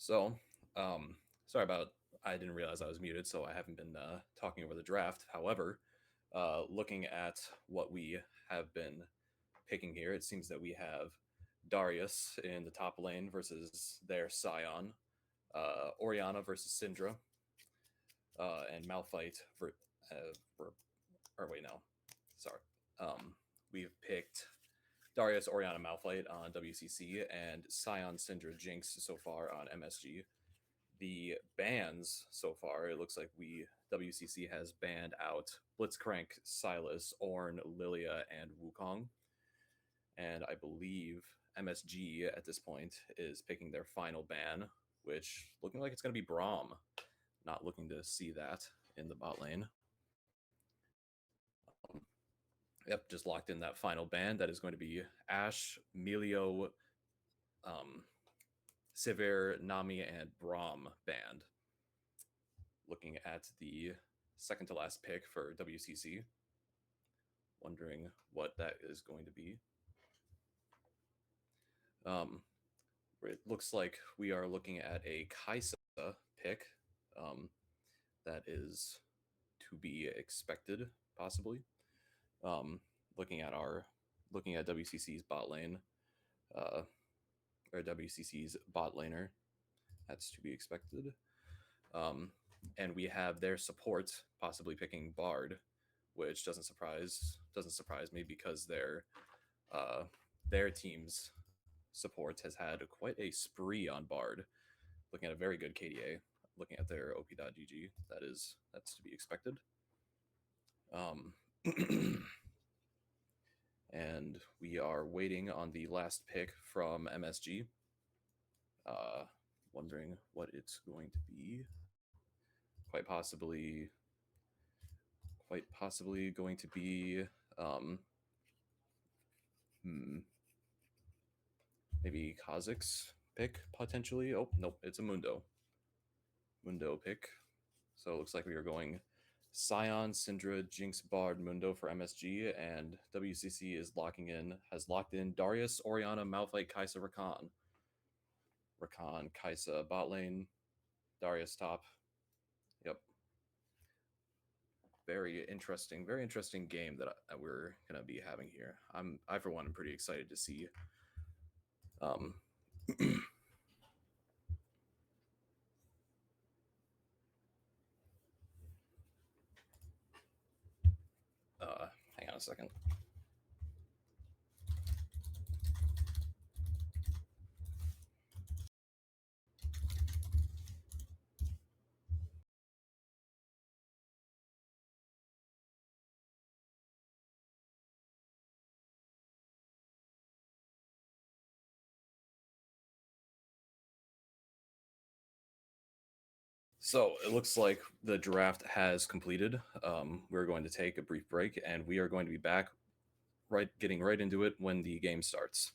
So, um, sorry about I didn't realize I was muted, so I haven't been talking over the draft. However, looking at what we have been picking here, it seems that we have Darius in the top lane versus their Scion, Oriana versus Syndra, and Malphite for or wait no, sorry. We've picked Darius, Oriana, Malphite on WCC and Scion, Syndra, Jinx so far on MSG. The bans so far, it looks like WCC has banned out Blitzcrank, Silas, Ornn, Lilia, and Wukong. And I believe MSG at this point is picking their final ban, which looking like it's going to be Braum. Not looking to see that in the bot lane. Yep, just locked in that final ban. That is going to be Ashe, Melio, um, Sivir, Nami, and Braum banned. Looking at the second to last pick for WCC, wondering what that is going to be. It looks like we are looking at a Kaisa pick. That is to be expected, possibly. Um, looking at WCC's bot lane, or WCC's bot laner, that's to be expected. And we have their support possibly picking Bard, which doesn't surprise me because their team's support has had quite a spree on Bard. Looking at a very good KDA, looking at their OP.GG, that's to be expected. And we are waiting on the last pick from MSG. Wondering what it's going to be. Quite possibly going to be maybe Kazakh's pick potentially. Oh nope, it's a Mundo pick. So it looks like we are going Scion, Syndra, Jinx, Bard, Mundo for MSG, and WCC has locked in Darius, Oriana, Malphite, Kaisa, Rakan. Rakan, Kaisa, bot lane, Darius top. Yep. Very interesting game that we're gonna be having here. I for one am pretty excited to see. Um, hang on a second. So it looks like the draft has completed. We're going to take a brief break, and we are going to be back getting right into it when the game starts.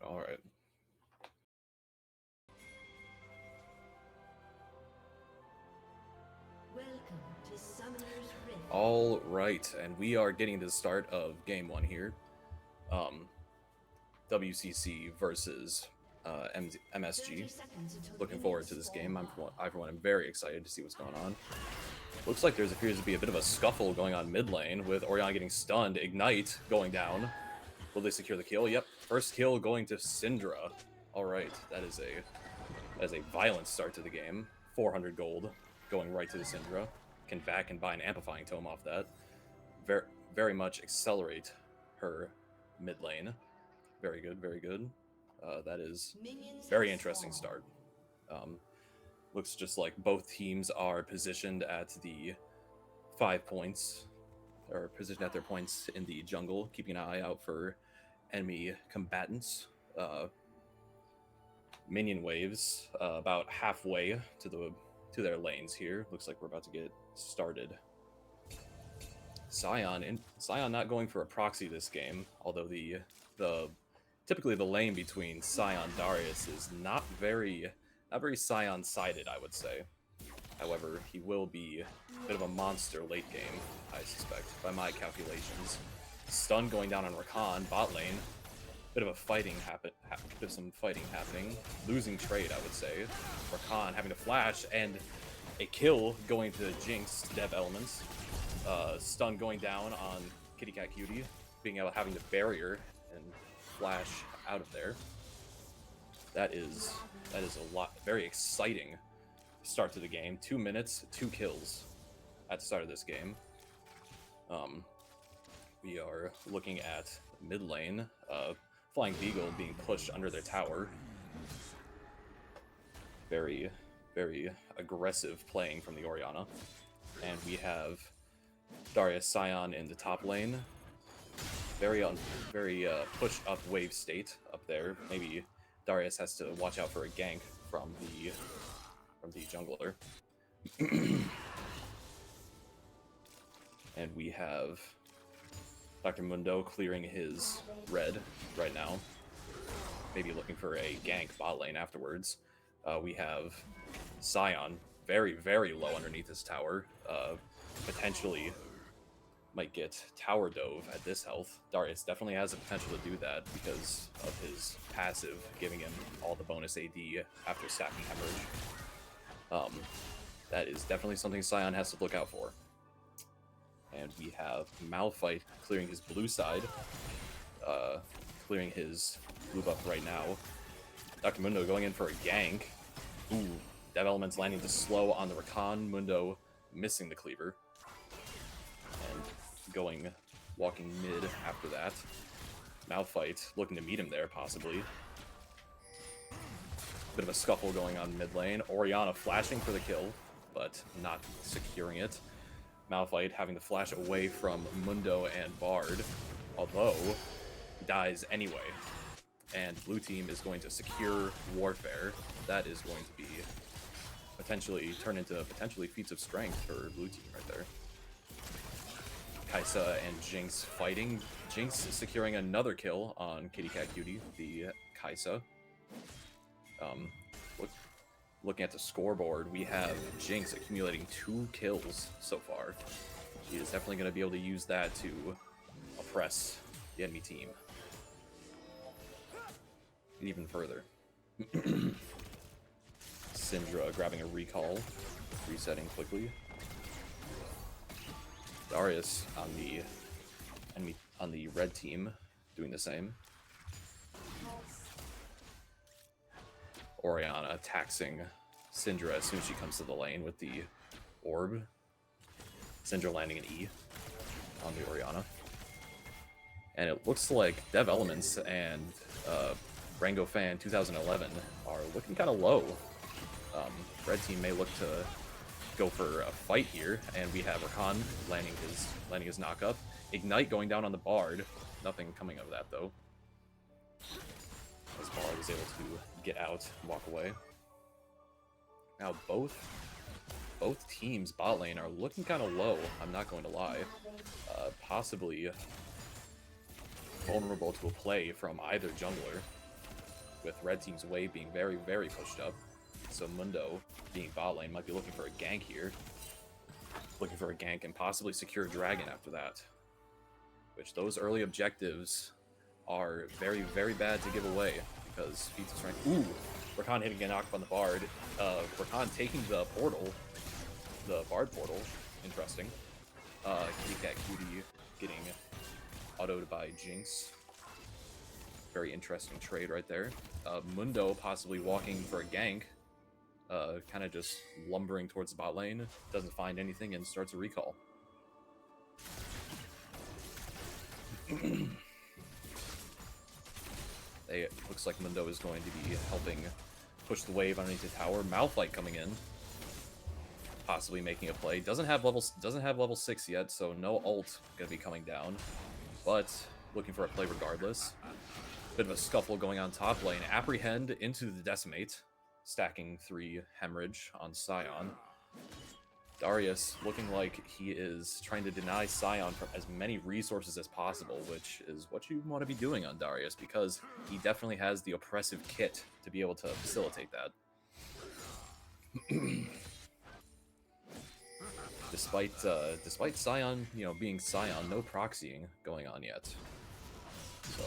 All right. Welcome to Summoner's Rift. All right, and we are getting to the start of game one here. WCC versus MSG. 30 seconds until Looking forward minions to this spawn game. live. Everyone, I'm very excited to see what's going on. Looks like there appears to be a bit of a scuffle going on mid lane with Orianna getting stunned, Ignite going down. Will they secure the kill? Yep, first kill going to Syndra. All right, that is a violent start to the game. 400 gold going right to the Syndra. Can back and buy an amplifying tome off that. Very much accelerate her mid lane. Very good, very good. That is Minions very have interesting spawned. start. Looks just like both teams are positioned at the 5 points, or positioned at their points in the jungle, keeping an eye out for enemy combatants. Minion waves about halfway to their lanes here. Looks like we're about to get started. Sion not going for a proxy this game, although the typically the lane between Sion Darius is not very Sion sided, I would say. However, he will be a bit of a monster late game, I suspect, by my calculations. Stun going down on Rakan, bot lane. Bit of some fighting happening. Losing trade, I would say. Rakan having to flash, and a kill going to Jinx, Dev Elements. Stun going down on Kitty Cat Cutie, having to barrier and flash out of there. That is a lot, very exciting start to the game. 2 minutes, 2 kills at the start of this game. We are looking at mid lane. Flying Beagle being pushed under their tower. Very, very aggressive playing from the Orianna. And we have Darius Sion in the top lane. Very pushed up wave state up there. Maybe Darius has to watch out for a gank from the jungler. And we have Dr. Mundo clearing his red right now. Maybe looking for a gank bot lane afterwards. We have Sion very, very low underneath his tower. Potentially might get tower dove at this health. Darius definitely has the potential to do that because of his passive, giving him all the bonus AD after stacking Hemorrhage. That is definitely something Sion has to look out for. And we have Malphite clearing his blue side, clearing his blue buff right now. Dr. Mundo going in for a gank. Ooh, Dev Element's landing to slow on the Rakan. Mundo missing the cleaver. And walking mid after that. Malphite looking to meet him there, possibly. Bit of a scuffle going on mid lane. Orianna flashing for the kill, but not securing it. Malphite having to flash away from Mundo and Bard, although he dies anyway. And blue team is going to secure Warfare. That is going to be turn into feats of strength for blue team right there. Kaisa and Jinx fighting. Jinx is securing another kill on Kitty Cat Cutie, the Kaisa. Looking at the scoreboard, we have Jinx accumulating 2 kills so far. She is definitely going to be able to use that to oppress the enemy team even further. Syndra grabbing a recall, resetting quickly. Darius on the red team doing the same. Orianna taxing Syndra as soon as she comes to the lane with the orb. Syndra landing an E on the Orianna. And it looks like Dev Elements and Rango Fan 2011 are looking kind of low. Red team may look to go for a fight here, and we have Rakan landing his knock-up. Ignite going down on the Bard. Nothing coming of that, though. As Bard is able to get out and walk away. Now both teams bot lane are looking kind of low, I'm not going to lie. Possibly vulnerable to a play from either jungler. with red team's wave being very, very pushed up. So Mundo, being bot lane, might be looking for a gank here. Looking for a gank and possibly secure a dragon after that. Which those early objectives are very, very bad to give away because Feats is trying. Ooh, Rakan hitting a knock on the Bard. Rakan taking the portal, the Bard portal. Interesting. Kitty Cat Cutie getting autoed by Jinx. Very interesting trade right there. Mundo possibly walking for a gank. Kind of just lumbering towards the bot lane. Doesn't find anything and starts a recall. Looks like Mundo is going to be helping push the wave underneath the tower. Malphite coming in, possibly making a play. Doesn't have level 6 yet, so no ult gonna be coming down, but looking for a play regardless. Bit of a scuffle going on top lane. Apprehend into the Decimate, stacking 3 Hemorrhage on Sion. Darius looking like he is trying to deny Sion from as many resources as possible, which is what you want to be doing on Darius, because he definitely has the oppressive kit to be able to facilitate that. Despite Sion, being Sion, no proxying going on yet. So,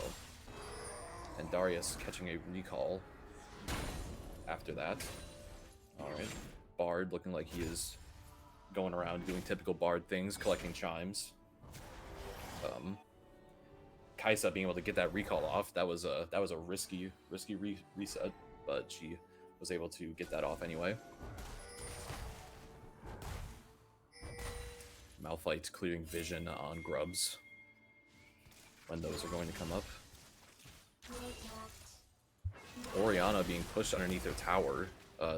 and Darius catching a recall after that. All right, Bard looking like he is going around doing typical Bard things, collecting chimes. Kaisa being able to get that recall off, that was a risky reset, but she was able to get that off anyway. Malphite clearing vision on grubs when those are going to come up. Orianna being pushed underneath their tower.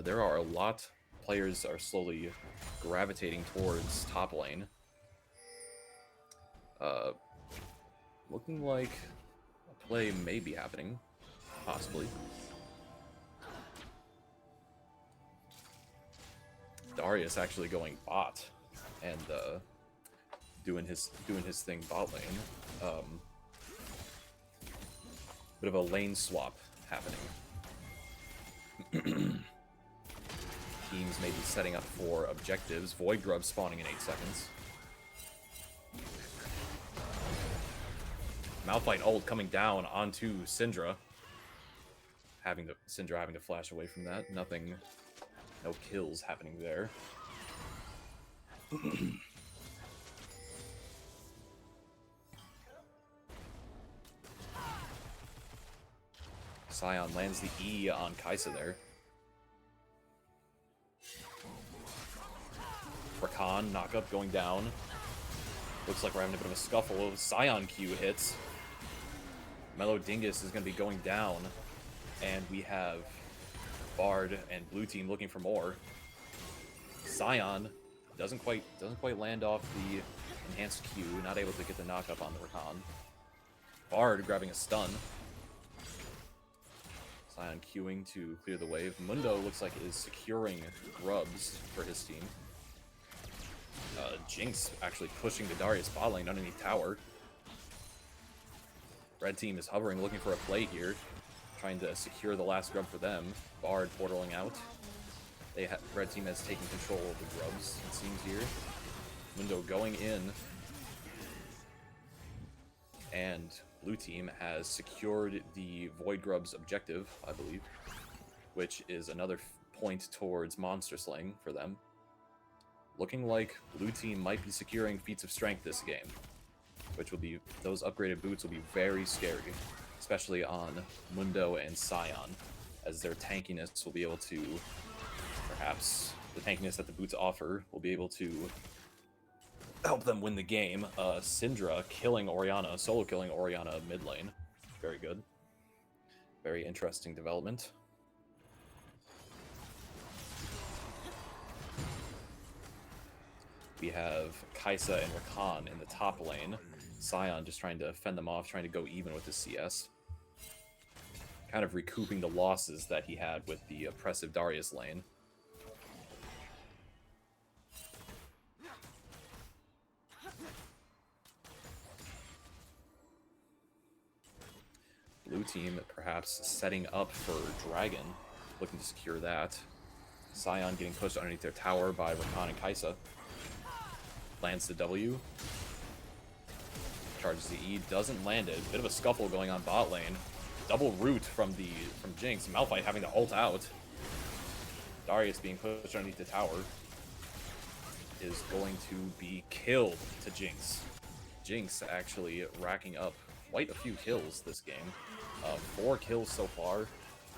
There are a lot. Players are slowly gravitating towards top lane. Looking like a play may be happening, possibly. Darius actually going bot and doing his thing bot lane. Bit of a lane swap happening. Teams may be setting up for objectives. Void Grub spawning in 8 seconds. Malphite ult coming down onto Syndra. Syndra having to flash away from that. Nothing, no kills happening there. Sion lands the E on Kaisa there. Rakan, knockup going down. Looks like we're having a bit of a scuffle. Sion Q hits. Mellow Dingus is going to be going down. And we have Bard and blue team looking for more. Sion doesn't quite land off the enhanced Q, not able to get the knockup on the Rakan. Bard grabbing a stun. Sion queuing to clear the wave. Mundo looks like is securing grubs for his team. Jinx actually pushing the Darius bot lane underneath tower. Red team is hovering, looking for a play here, trying to secure the last grub for them. Bard portaling out. Red team has taken control of the grubs, it seems here. Mundo going in. And blue team has secured the Void Grub's objective, I believe, which is another point towards monster slaying for them. Looking like blue team might be securing feats of strength this game, which will be, those upgraded boots will be very scary, especially on Mundo and Sion, as their tankiness will be able to, perhaps the tankiness that the boots offer will be able to help them win the game. Syndra killing Orianna, solo killing Orianna mid lane. Very good. Very interesting development. We have Kaisa and Rakan in the top lane. Sion just trying to fend them off, trying to go even with his CS. Kind of recouping the losses that he had with the oppressive Darius lane. Blue blue team perhaps setting up for Dragon, looking to secure that. Scion getting pushed underneath their tower by Rakan and Kaisa. Lands the W. Charges the E, doesn't land it. Bit of a scuffle going on bot lane. Double root from Jinx. Malphite having to ult out. Darius being pushed underneath the tower is going to be killed to Jinx. Jinx actually racking up quite a few kills this game. 4 kills so far.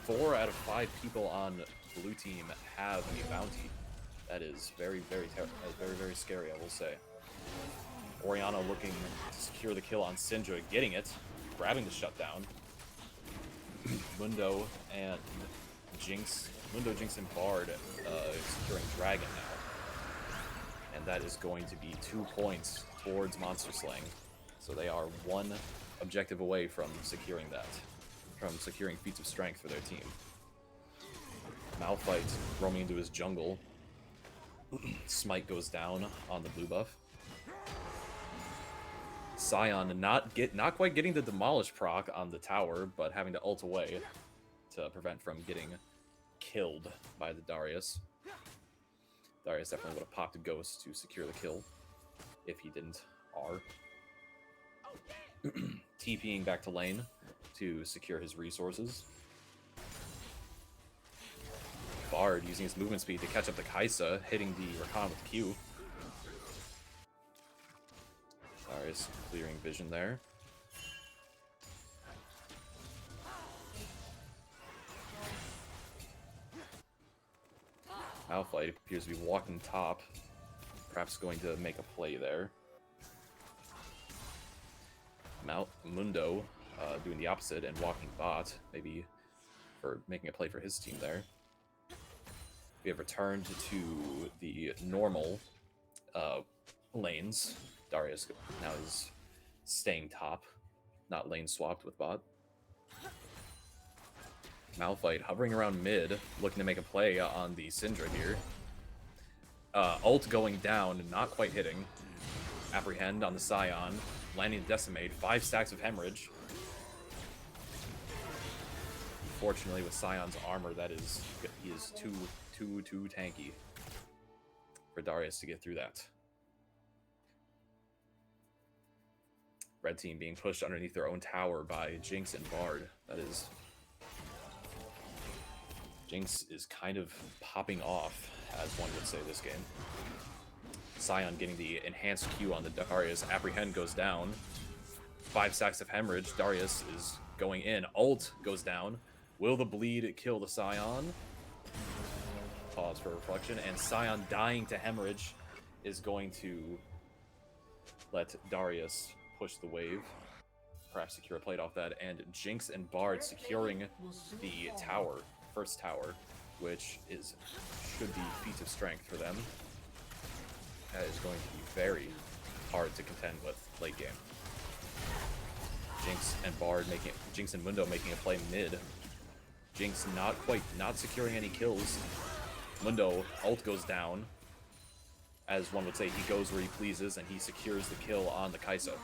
4 out of 5 people on blue team have a bounty. That is very, very scary, I will say. Orianna looking to secure the kill on Syndra, getting it, grabbing the shutdown. Mundo, Jinx, and Bard securing Dragon now. And that is going to be 2 points towards Monster Slaying. So they are 1 objective away from securing that. From securing feats of strength for their team. Malphite roaming into his jungle. Smite goes down on the blue buff. Scion not quite getting the Demolish proc on the tower, but having to ult away to prevent from getting killed by the Darius. Darius definitely would have popped a ghost to secure the kill if he didn't R. TPing back to lane to secure his resources. Bard using his movement speed to catch up to Kaisa, hitting the Rakan with Q. Darius clearing vision there. Malphite appears to be walking top, perhaps going to make a play there. Mundo doing the opposite and walking bot, maybe for making a play for his team there. We have returned to the normal lanes. Darius now is staying top, not lane swapped with bot. Malphite hovering around mid, looking to make a play on the Syndra here. Ult going down, not quite hitting. Apprehend on the Scion, landing the Decimate, 5 stacks of Hemorrhage. Unfortunately, with Scion's armor, he is too tanky for Darius to get through that. Red team being pushed underneath their own tower by Jinx and Bard. Jinx is kind of popping off, as one would say this game. Scion getting the enhanced Q on the Darius. Apprehend goes down. 5 stacks of Hemorrhage. Darius is going in. Ult goes down. Will the bleed kill the Scion? Pause for reflection. And Scion dying to Hemorrhage is going to let Darius push the wave. Perhaps secure a plate off that. And Jinx and Bard securing the tower. First tower, which should be feats of strength for them. That is going to be very hard to contend with late game. Jinx and Mundo making a play mid. Jinx not securing any kills. Mundo ult goes down. As one would say, he goes where he pleases and he secures the kill on the Kaisa.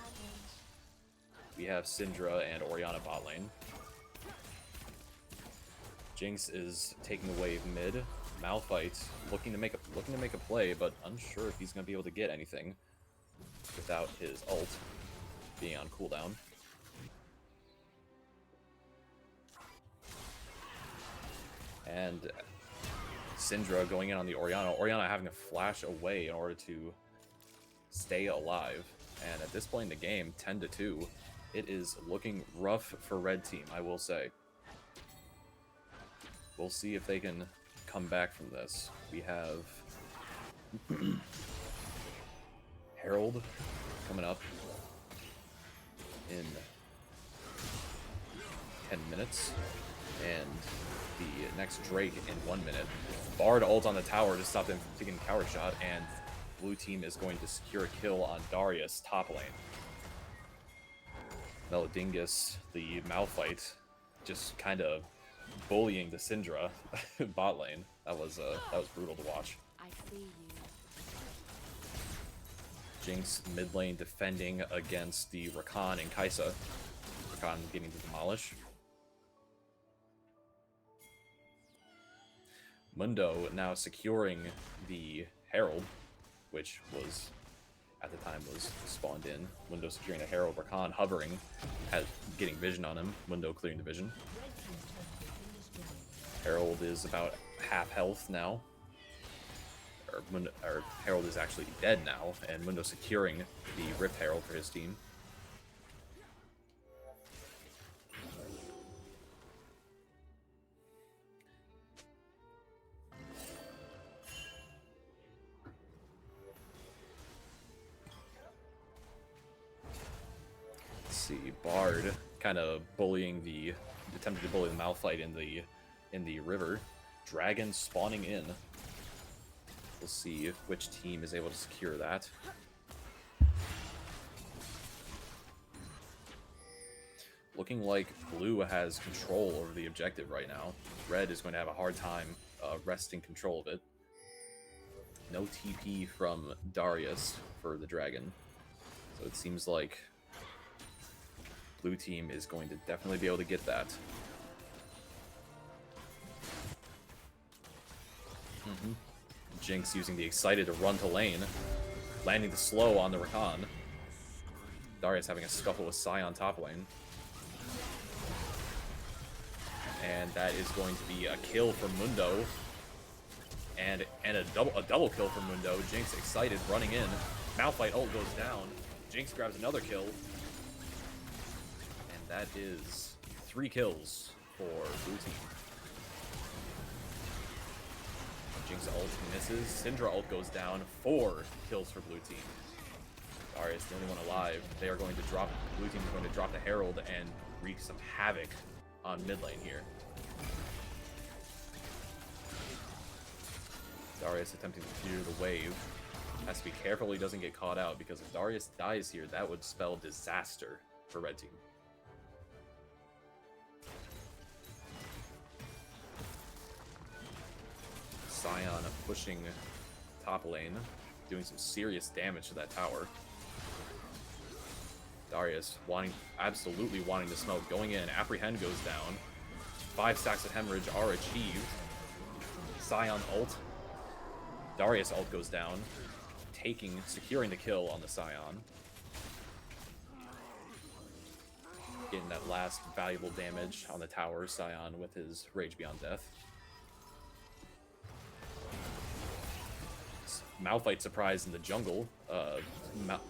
We have Syndra and Orianna bot lane. Jinx is taking the wave mid. Malphite looking to make a play, but unsure if he's going to be able to get anything without his ult being on cooldown. And Syndra going in on the Orianna. Orianna having to flash away in order to stay alive. And at this point in the game, 10-2, it is looking rough for red team, I will say. We'll see if they can come back from this. We have Herald coming up in 10 minutes, and the next Drake in 1 minute. Bard ult on the tower to stop them from taking a cower shot, and blue team is going to secure a kill on Darius top lane. Melodingus, the Malphite, just kind of bullying the Syndra bot lane. That was brutal to watch. I see you. Jinx mid lane defending against the Rakan and Kaisa. Rakan getting to demolish. Mundo now securing the Herald, which was, at the time, was spawned in. Mundo securing the Herald, Rakan hovering, getting vision on him. Mundo clearing the vision. Herald is about half health now. Or Herald is actually dead now, and Mundo securing the Rift Herald for his team. Let's see, Bard kind of attempting to bully the Malphite in the river. Dragon spawning in. We'll see which team is able to secure that. Looking like Blue has control over the objective right now. Red is going to have a hard time wresting control of it. No TP from Darius for the Dragon. So it seems like Blue team is going to definitely be able to get that. Jinx using the Excited to run to lane, landing the slow on the Rakan. Darius having a scuffle with Sai on top lane. And that is going to be a kill for Mundo. And a double kill for Mundo. Jinx Excited running in. Malphite ult goes down. Jinx grabs another kill. And that is 3 kills for Blue team. Jinx ult misses. Syndra ult goes down. 4 kills for Blue team. Darius, the only one alive. They are going to drop. Blue team is going to drop the Herald and wreak some havoc on mid lane here. Darius attempting to clear the wave. Has to be careful he doesn't get caught out, because if Darius dies here, that would spell disaster for red team. Sion pushing top lane, doing some serious damage to that tower. Darius absolutely wanting to smoke, going in. Apprehend goes down. 5 stacks of hemorrhage are achieved. Sion ult. Darius ult goes down, securing the kill on the Sion. Getting that last valuable damage on the tower, Sion with his Rage Beyond Death. Malphite surprise in the jungle.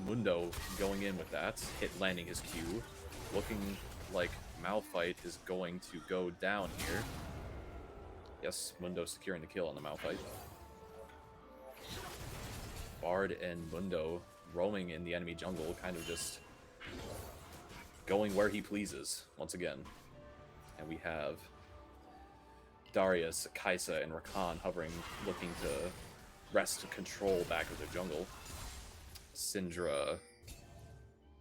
Mundo going in with that, landing his Q. Looking like Malphite is going to go down here. Yes, Mundo securing the kill on the Malphite. Bard and Mundo roaming in the enemy jungle, kind of just going where he pleases once again. And we have Darius, Kaisa, and Rakan hovering, looking to wrest control back of the jungle. Syndra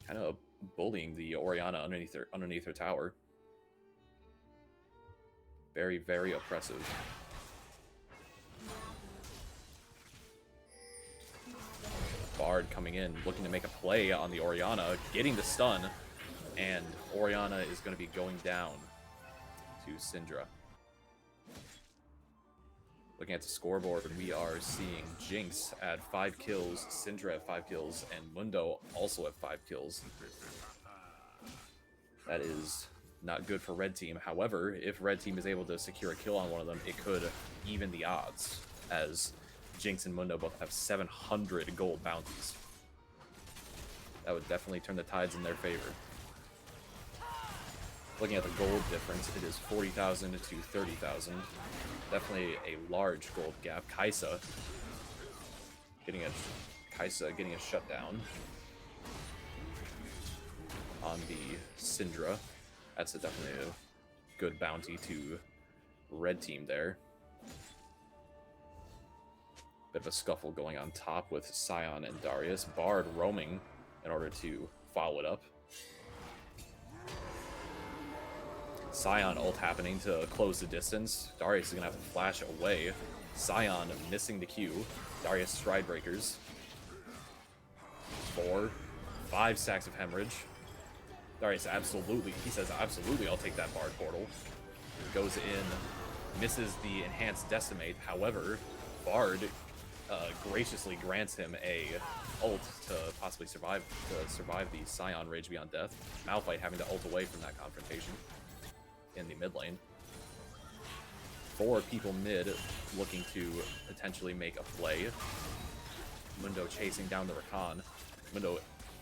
kind of bullying the Orianna underneath her tower. Very, very oppressive. Bard coming in, looking to make a play on the Orianna, getting the stun, and Orianna is going to be going down to Syndra. Looking at the scoreboard, we are seeing Jinx at 5 kills, Syndra at 5 kills, and Mundo also at 5 kills. That is not good for red team. However, if red team is able to secure a kill on one of them, it could even the odds, as Jinx and Mundo both have 700 gold bounties. That would definitely turn the tides in their favor. Looking at the gold difference, it is 40,000 to 30,000. Definitely a large gold gap. Kaisa getting a shutdown on the Syndra. That's definitely a good bounty to red team there. Bit of a scuffle going on top with Sion and Darius. Bard roaming in order to follow it up. Sion ult happening to close the distance. Darius is going to have to flash away. Sion missing the Q. Darius stride breakers. 4, 5 stacks of hemorrhage. Darius he says absolutely I'll take that Bard portal. Goes in misses the enhanced decimate. However, Bard graciously grants him a ult to possibly survive the Scion Rage Beyond Death. Malphite having to ult away from that confrontation in the mid lane. 4 people mid looking to potentially make a play. Mundo chasing down the Rakan. Mundo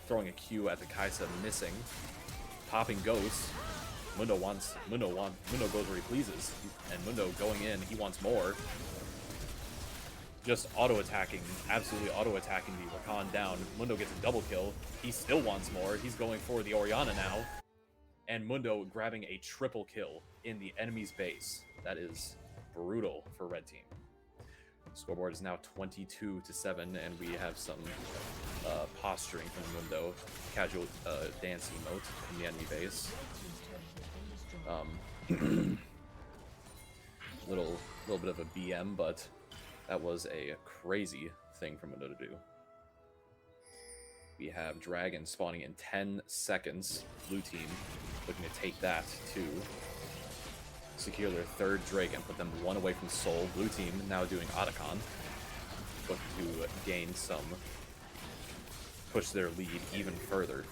throwing a Q at the Kaisa, missing. Popping Ghost. Mundo goes where he pleases, and Mundo going in, he wants more. Just auto-attacking, absolutely auto-attacking the Rakan down. Mundo gets a double kill. He still wants more. He's going for the Orianna now. And Mundo grabbing a triple kill in the enemy's base. That is brutal for red team. Scoreboard is now 22-7, and we have some posturing from Mundo. Casual dance emote in the enemy base. Little bit of a BM, but that was a crazy thing for Mundo to do. We have Dragon spawning in 10 seconds. Blue team looking to take that to secure their 3rd Drake and put them 1 away from Soul. Blue team now doing Otacon, looking to gain some, push their lead even further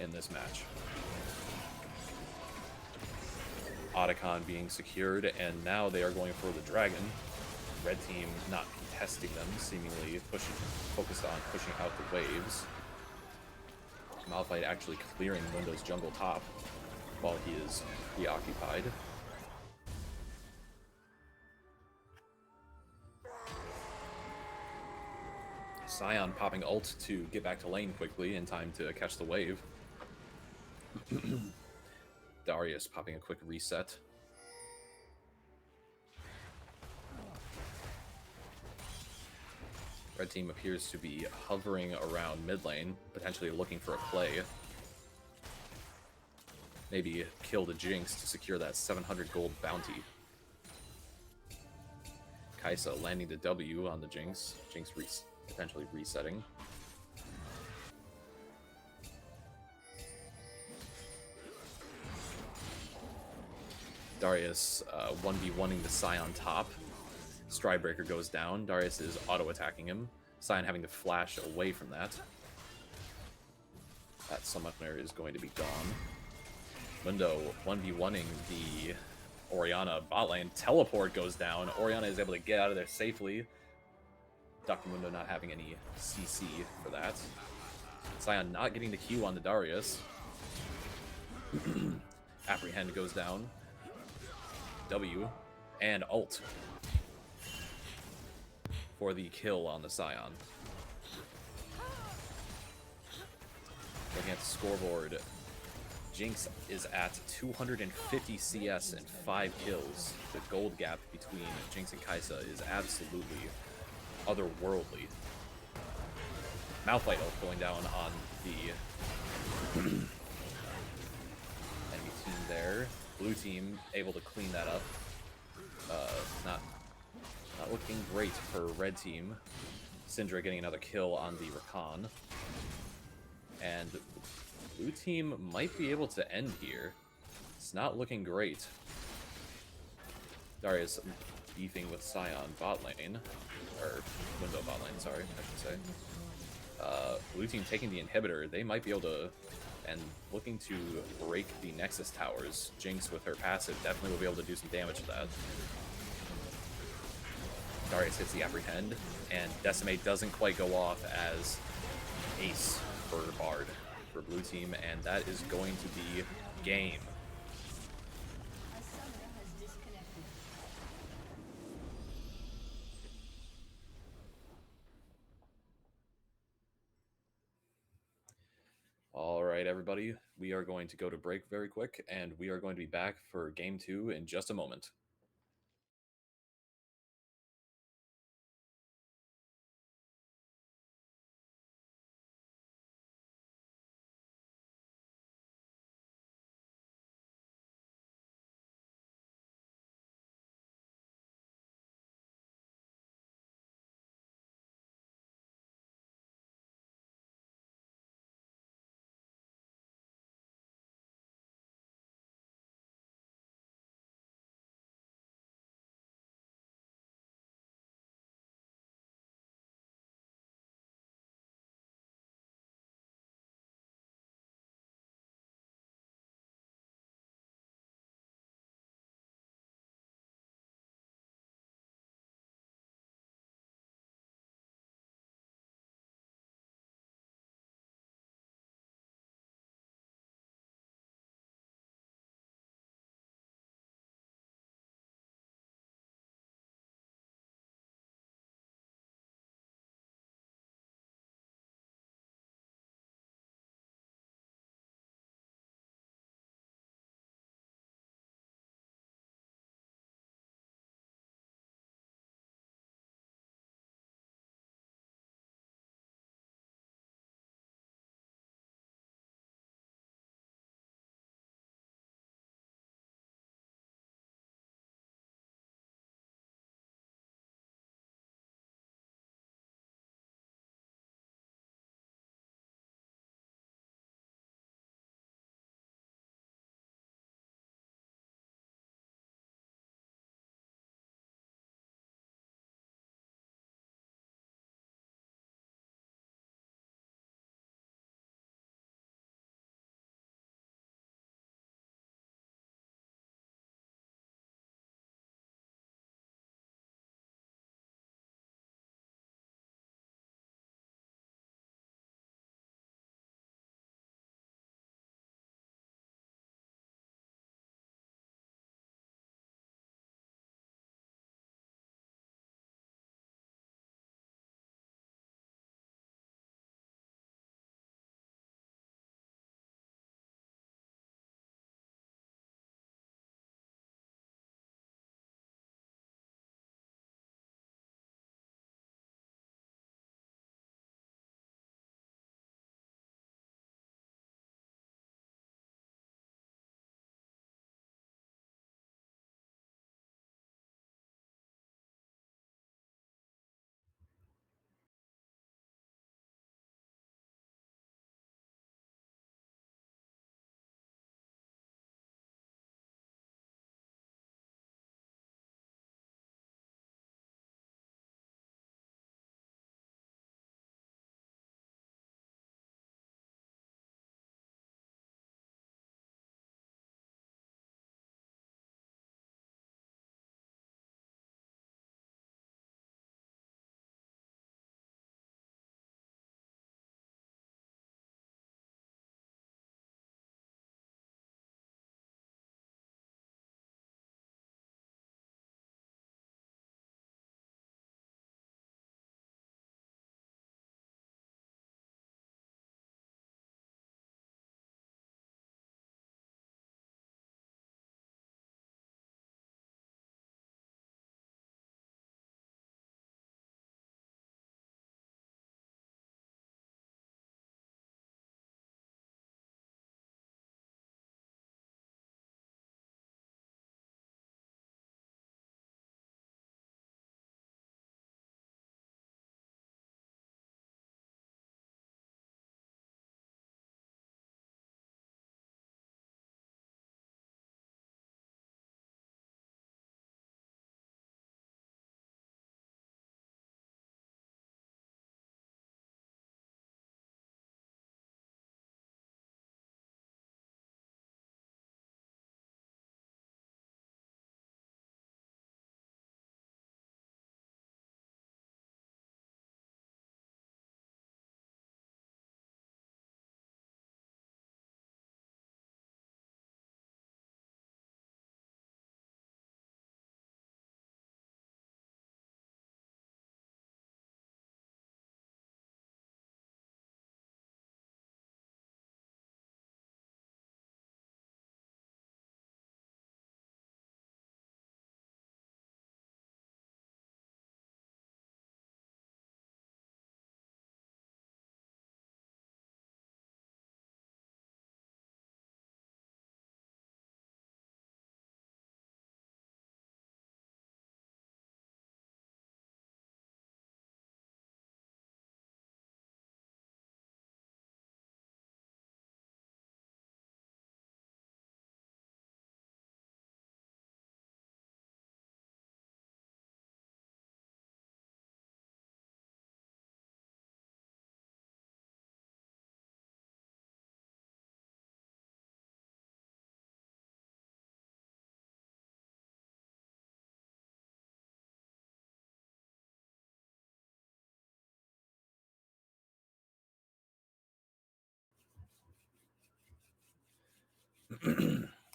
in this match. Otacon being secured, and now they are going for the Dragon. Red team not contesting them, seemingly focused on pushing out the waves. Malphite actually clearing Mundo's jungle top while he is preoccupied. Scion popping ult to get back to lane quickly in time to catch the wave. Darius popping a quick reset. Red team appears to be hovering around mid lane, potentially looking for a play. Maybe kill the Jinx to secure that 700 gold bounty. Kaisa landing the W on the Jinx. Jinx potentially resetting. Darius 1v1ing the Scion top. Stridebreaker goes down. Darius is auto-attacking him. Scion having to flash away from that. That Summoner is going to be gone. Mundo 1v1ing the Orianna bot lane. Teleport goes down. Orianna is able to get out of there safely. Dr. Mundo not having any CC for that. Scion not getting the Q on the Darius. Apprehend goes down. W and ult for the kill on the Scion. Looking at the scoreboard, Jinx is at 250 CS and 5 kills. The gold gap between Jinx and Kaisa is absolutely otherworldly. Malphite ult going down on the enemy team there. Blue team able to clean that up. Not looking great for red team. Syndra getting another kill on the Rakan. And blue team might be able to end here. It's not looking great. Darius beefing with Scion bot lane. Or Mundo bot lane, sorry, I should say. Blue team taking the inhibitor. They might be able to, and looking to break the Nexus towers. Jinx with her passive definitely will be able to do some damage to that. Darius hits the Apprehend, and Decimate doesn't quite go off as ace for Bard for blue team, and that is going to be game. All right, everybody, we are going to go to break very quick, and we are going to be back for game 2 in just a moment.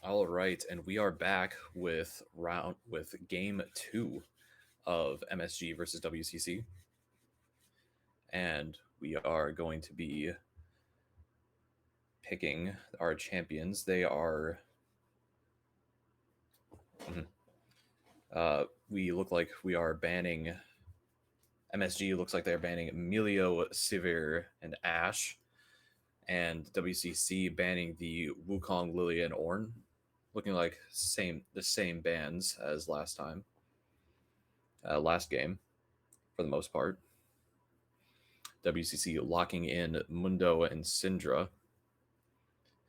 All right, and we are back with game 2 of MSG versus WCC, and we are going to be picking our champions. They are mhm. We look like we are banning MSG. Looks like they're banning Emilio, Sivir, and Ash, and WCC banning the Wukong, Lily, and Ornn. Looking like the same bans as last game for the most part. WCC locking in Mundo and Syndra,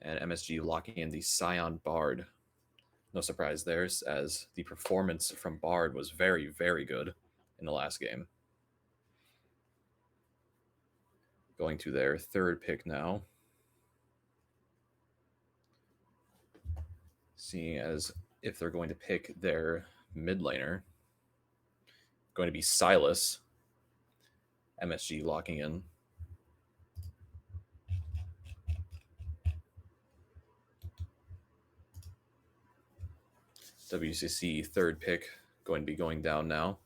and MSG locking in the Scion Bard. No surprise there, as the performance from Bard was very, very good in the last game. Going to their third pick now. Seeing as if they're going to pick their mid laner, going to be Silas. MSG locking in. WCC third pick going to be going down now.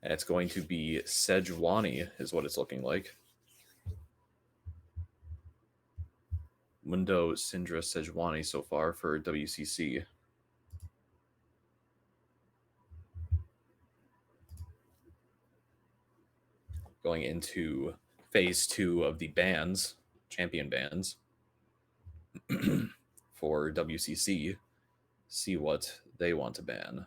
And it's going to be Sejuani, is what it's looking like. Mundo, Syndra, Sejuani so far for WCC. Going into phase 2 of the bans, champion bans for WCC. See what they want to ban.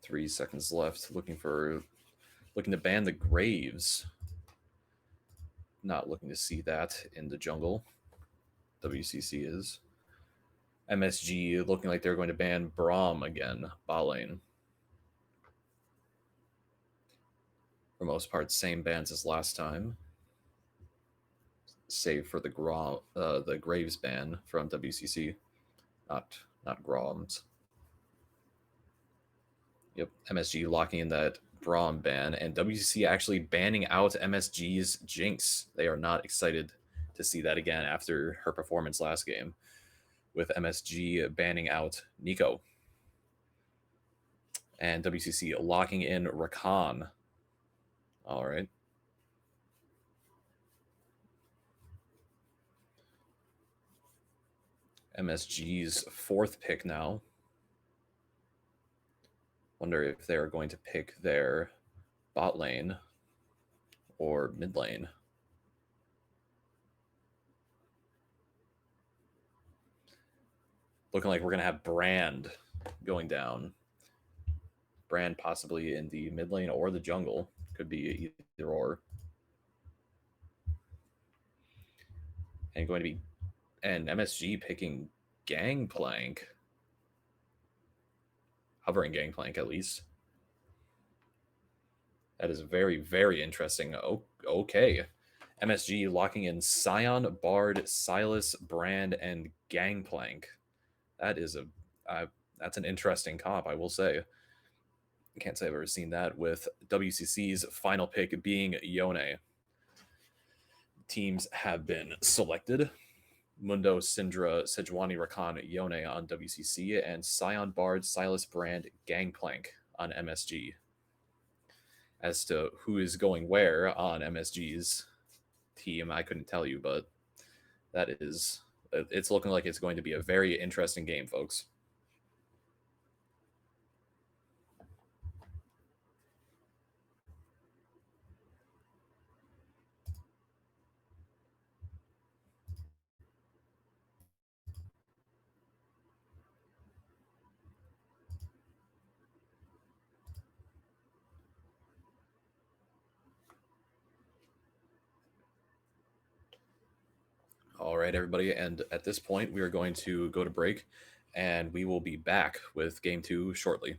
Three seconds left. Looking to ban the Graves. Not looking to see that in the jungle. WCC is. MSG looking like they're going to ban Braum again, bot lane. For most part, same bans as last time, save for the Graves ban from WCC, not Grom's. Yep, MSG locking in that Braum ban, and WCC actually banning out MSG's Jinx. They are not excited to see that again after her performance last game, with MSG banning out Nico. And WCC locking in Rakan. All right. MSG's fourth pick now. Wonder if they're going to pick their bot lane or mid lane. Looking like we're going to have Brand going down. Brand possibly in the mid lane or the jungle. Could be either or. And going to be MSG picking Gangplank. Hovering Gangplank at least. That is very, very interesting. Okay. MSG locking in Scion, Bard, Silas, Brand, and Gangplank. That's an interesting comp, I will say. I can't say I've ever seen that, with WCC's final pick being Yone. Teams have been selected. Mundo, Syndra, Sejuani, Rakan, Yone on WCC, and Scion, Bard, Silas, Brand, Gangplank on MSG. As to who is going where on MSG's team, I couldn't tell you, but it's looking like it's going to be a very interesting game, folks. All right, everybody. And at this point, we are going to go to break, and we will be back with game 2 shortly.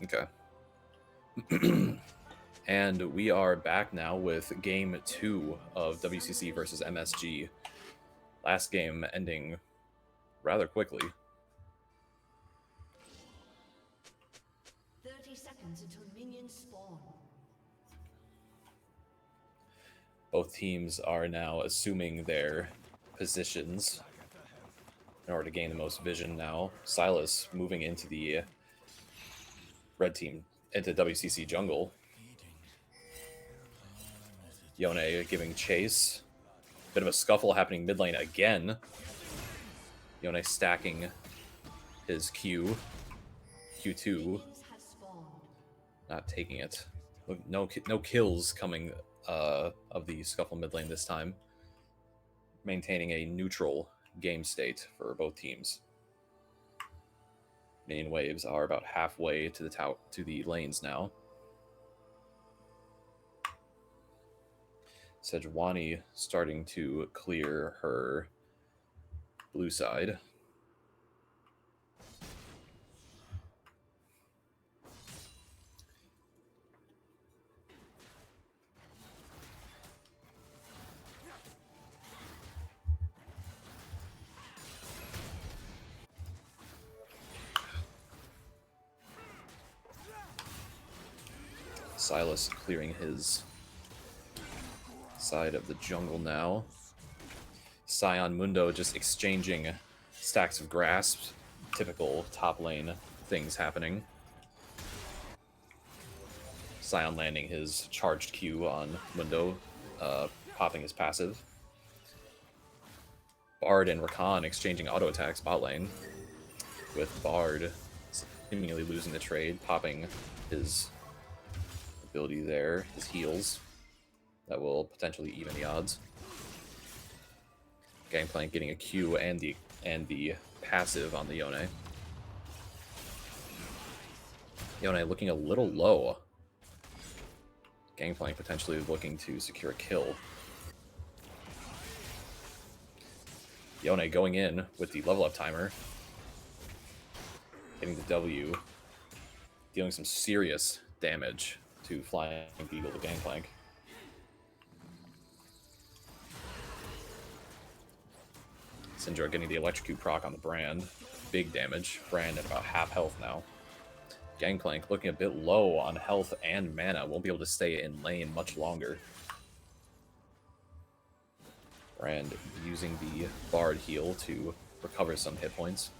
Okay. And we are back now with game 2 of WCC versus MSG. Last game ending rather quickly. 30 seconds until minions spawn. Both teams are now assuming their positions in order to gain the most vision now. Silas moving into the red team, into WCC jungle. Yone giving chase. Bit of a scuffle happening mid lane again. Yone stacking his Q. Q2. Minions have spawned. Not taking it. No kills coming of the scuffle mid lane this time. Maintaining a neutral game state for both teams. Minion waves are about halfway to the lanes now. Sejuani starting to clear her blue side. Silas clearing his side of the jungle now. Scion Mundo just exchanging stacks of grasps. Typical top lane things happening. Scion landing his charged Q on Mundo, popping his passive. Bard and Rakan exchanging auto attacks bot lane, with Bard seemingly losing the trade, popping his ability there, his heals. That will potentially even the odds. Gangplank getting a Q and the passive on the Yone. Yone looking a little low. Gangplank potentially looking to secure a kill. Yone going in with the level up timer. Hitting the W. Dealing some serious damage to Flying Beagle to Gangplank. Syndra getting the electrocute proc on the Brand. Big damage. Brand at about half health now. Gangplank looking a bit low on health and mana. Won't be able to stay in lane much longer. Brand using the Bard heal to recover some hit points.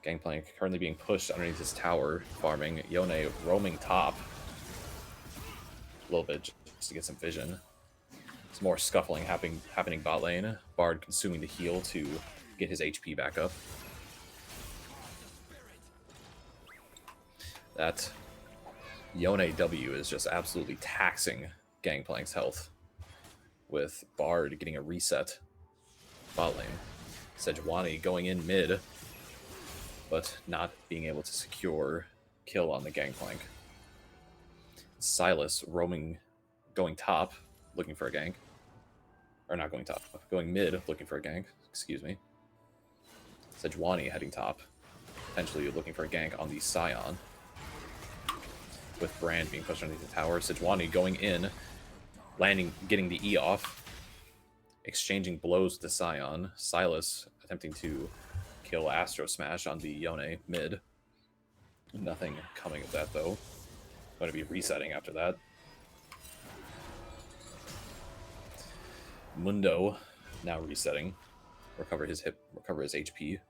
Gangplank currently being pushed underneath his tower, farming. Yone roaming top. A little bit just to get some vision. Some more scuffling happening bot lane. Bard consuming the heal to get his HP back up. That Yone W is just absolutely taxing Gangplank's health, with Bard getting a reset bot lane. Sejuani going in mid, but not being able to secure kill on the Gangplank. Silas roaming, going top, looking for a gank. Or not going top, going mid, looking for a gank, excuse me. Sejuani heading top, potentially looking for a gank on the Scion. With Brand being pushed underneath the tower. Sejuani going in, landing, getting the E off, exchanging blows with the Scion. Silas attempting to kill Astro Smash on the Yone mid. Nothing coming of that though. Going to be resetting after that. Mundo now resetting. Recover his HP.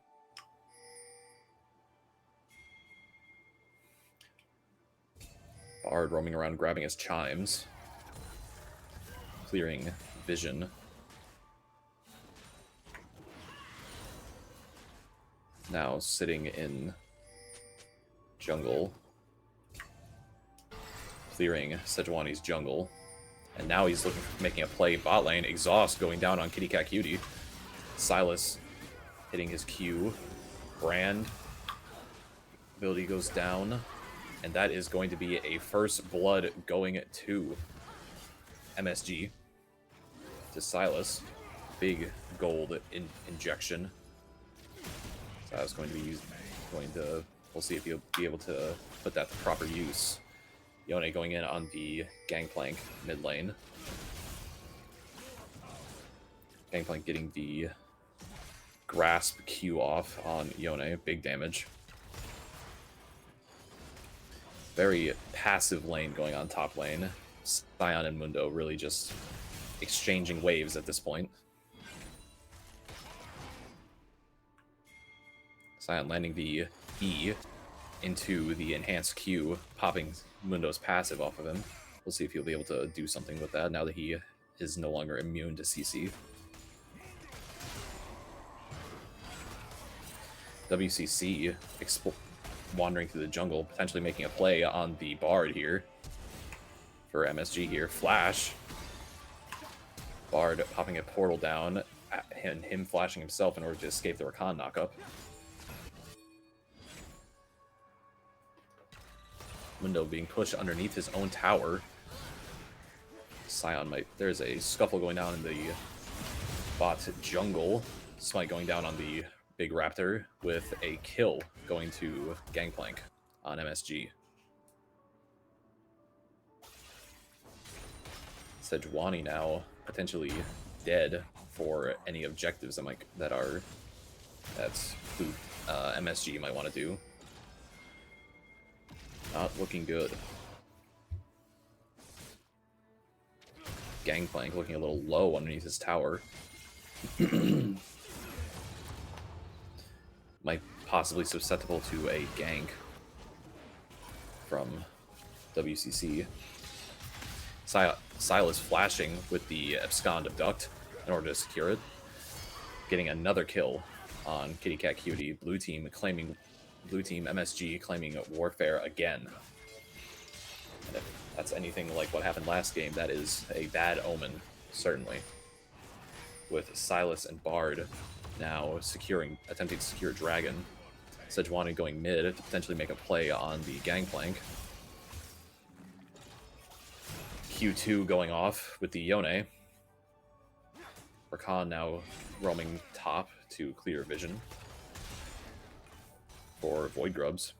Bard roaming around grabbing his chimes. Clearing vision. Now sitting in jungle. Clearing Sejuani's jungle. And now he's making a play bot lane. Exhaust going down on Kitty Cat Cutie. Silas hitting his Q. Brand. Ability goes down. And that is going to be a first blood going to MSG. To Silas. Big gold injection. So I was going to be we'll see if he'll be able to put that to proper use. Yone going in on the Gangplank mid lane. Gangplank getting the grasp Q off on Yone, big damage. Very passive lane going on top lane. Sion and Mundo really just exchanging waves at this point. Sion landing the E into the enhanced Q, popping Mundo's passive off of him. We'll see if he'll be able to do something with that now that he is no longer immune to CC. WCC wandering through the jungle, potentially making a play on the Bard here for MSG here. Flash. Bard popping a portal down, and him flashing himself in order to escape the Rakan knockup. Mundo being pushed underneath his own tower. Sion might... There's a scuffle going down in the bot jungle. Smite going down on the big raptor with a kill going to Gangplank on MSG. Sejuani now potentially dead for any objectives that's who MSG might want to do. Not looking good. Gangplank looking a little low underneath his tower. Might possibly susceptible to a gank from WCC. Silas flashing with the Abscond Abduct in order to secure it. Getting another kill on Kitty Cat Cutie. Blue team MSG claiming warfare again. And if that's anything like what happened last game, that is a bad omen, certainly. With Silas and Bard now attempting to secure Dragon. Sejuani going mid to potentially make a play on the Gangplank. Q2 going off with the Yone. Rakan now roaming top to clear vision for Void Grubs.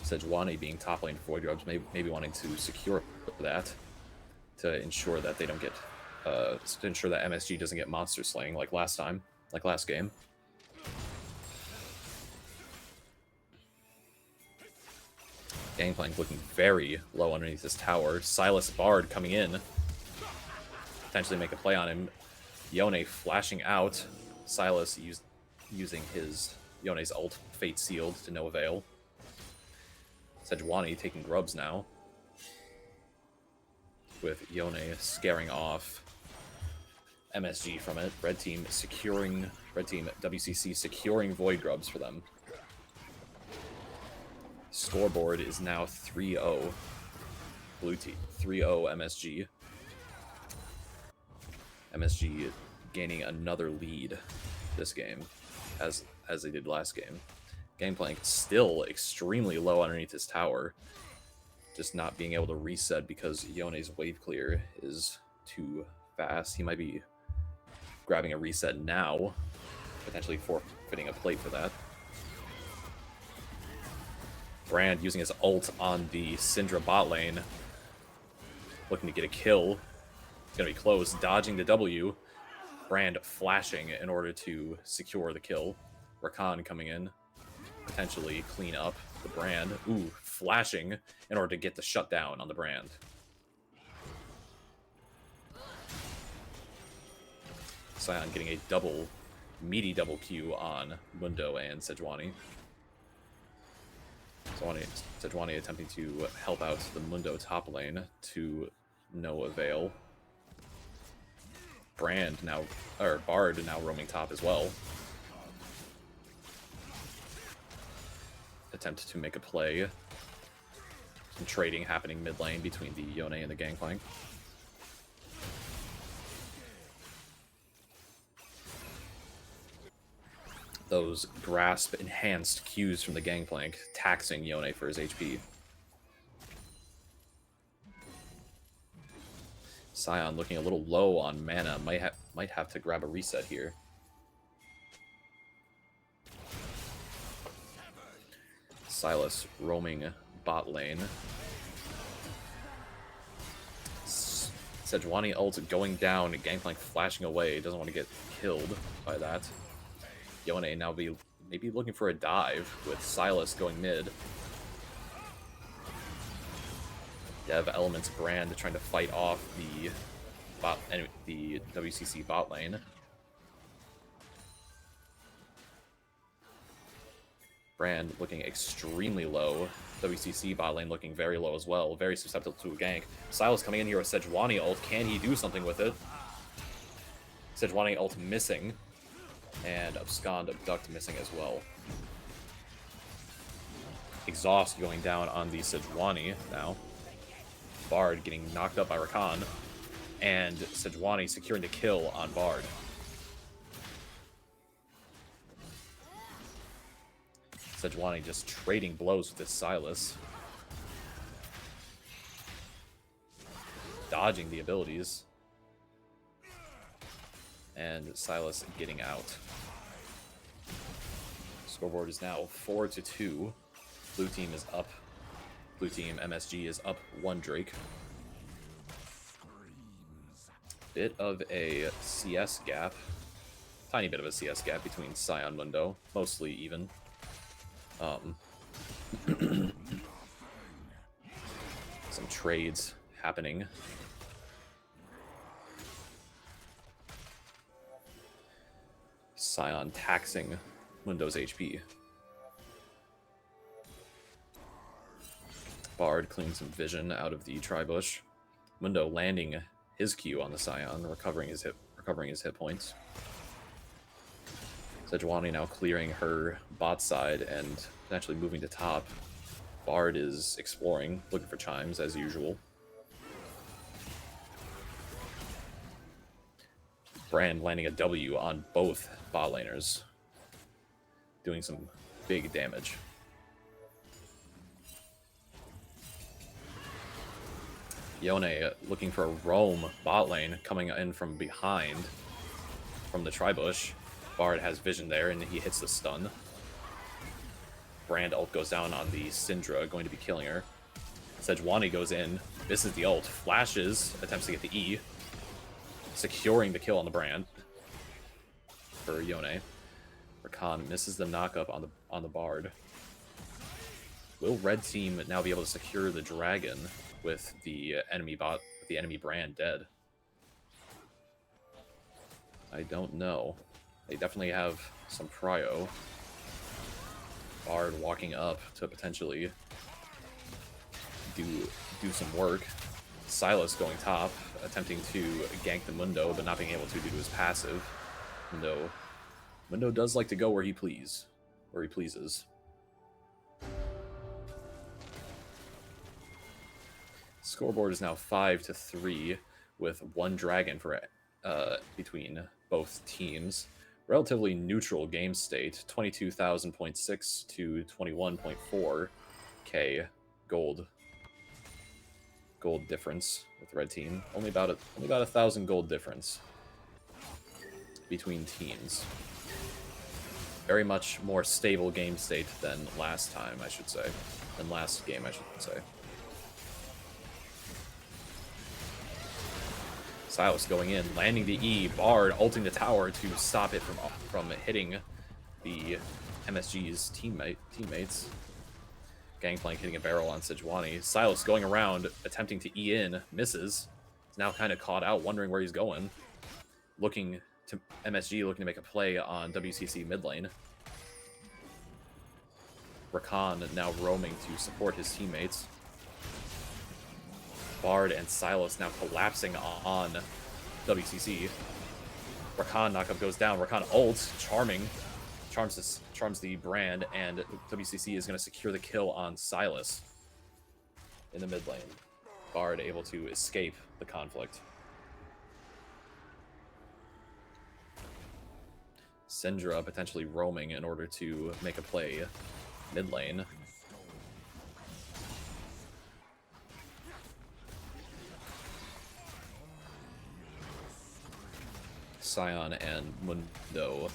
Sejuani being top lane for Void Grubs, maybe wanting to secure that to ensure that they don't get to ensure that MSG doesn't get monster slaying like last game. Gangplank looking very low underneath his tower. Silas Bard coming in. Potentially make a play on him. Yone flashing out. Silas using his Yone's ult, Fate Sealed, to no avail. Sejuani taking grubs now. With Yone scaring off MSG from it. Red team WCC securing Void Grubs for them. Scoreboard is now 3-0. Blue team 3-0 MSG. MSG gaining another lead this game, as they did last game. Gangplank still extremely low underneath his tower, just not being able to reset because Yone's wave clear is too fast. He might be grabbing a reset now, potentially forfeiting a plate for that. Brand using his ult on the Syndra bot lane, looking to get a kill. It's going to be close, dodging the W. Brand flashing in order to secure the kill. Rakan coming in, potentially clean up the Brand. Ooh, flashing in order to get the shutdown on the Brand. Sion getting a meaty double Q on Mundo and Sejuani. Sejuani attempting to help out the Mundo top lane to no avail. Bard now roaming top as well. Attempt to make a play. Some trading happening mid lane between the Yone and the Gangplank. Those grasp enhanced Qs from the Gangplank, taxing Yone for his HP. Sion looking a little low on mana, might have to grab a reset here. Silas roaming bot lane. Sejuani ult going down, Gangplank flashing away, doesn't want to get killed by that. Yone now maybe looking for a dive with Silas going mid. Dev Elements Brand trying to fight off the WCC bot lane. Brand looking extremely low. WCC bot lane looking very low as well. Very susceptible to a gank. Silas coming in here with Sejuani ult. Can he do something with it? Sejuani ult missing. And Abduct missing as well. Exhaust going down on the Sejuani now. Bard getting knocked up by Rakan. And Sejuani securing the kill on Bard. Sejuani just trading blows with this Silas. Dodging the abilities. And Silas getting out. Scoreboard is now 4-2. Blue team is up. Blue team MSG is up 1 Drake. Bit of a CS gap. Tiny bit of a CS gap between Sion and Mundo. Mostly even. Some trades happening. Sion taxing Mundo's HP. Bard cleaning some vision out of the Tribush. Mundo landing his Q on the Sion, recovering his hit points. Sejuani now clearing her bot side and potentially moving to top. Bard is exploring, looking for chimes as usual. Brand landing a W on both bot laners, doing some big damage. Yone looking for a roam bot lane, coming in from behind from the Tribush. Bard has vision there, and he hits the stun. Brand ult goes down on the Syndra, going to be killing her. Sejuani goes in, misses the ult, flashes, attempts to get the E, securing the kill on the Brand for Yone. Rakan misses the knockup on the Bard. Will Red Team now be able to secure the Dragon with the enemy Brand dead? I don't know. They definitely have some prio. Bard walking up to potentially do some work. Silas going top, attempting to gank the Mundo, but not being able to due to his passive. Mundo does like to go where he pleases. Scoreboard is now 5-3 with 1 dragon for between both teams. Relatively neutral game state, 22,000.6 to 21.4k gold difference with red team. Only about 1,000 gold difference between teams. Very much more stable game state than last game, I should say. Silas going in, landing the E, Bard ulting the tower to stop it from hitting the MSG's teammates. Gangplank hitting a barrel on Sejuani. Silas going around, attempting to E in, misses. He's now kind of caught out, wondering where he's going. MSG looking to make a play on WCC mid lane. Rakan now roaming to support his teammates. Bard and Silas now collapsing on WCC. Rakan knockup goes down. Rakan ults, charms the Brand, and WCC is going to secure the kill on Silas in the mid lane. Bard able to escape the conflict. Syndra potentially roaming in order to make a play mid lane. Sion and Mundo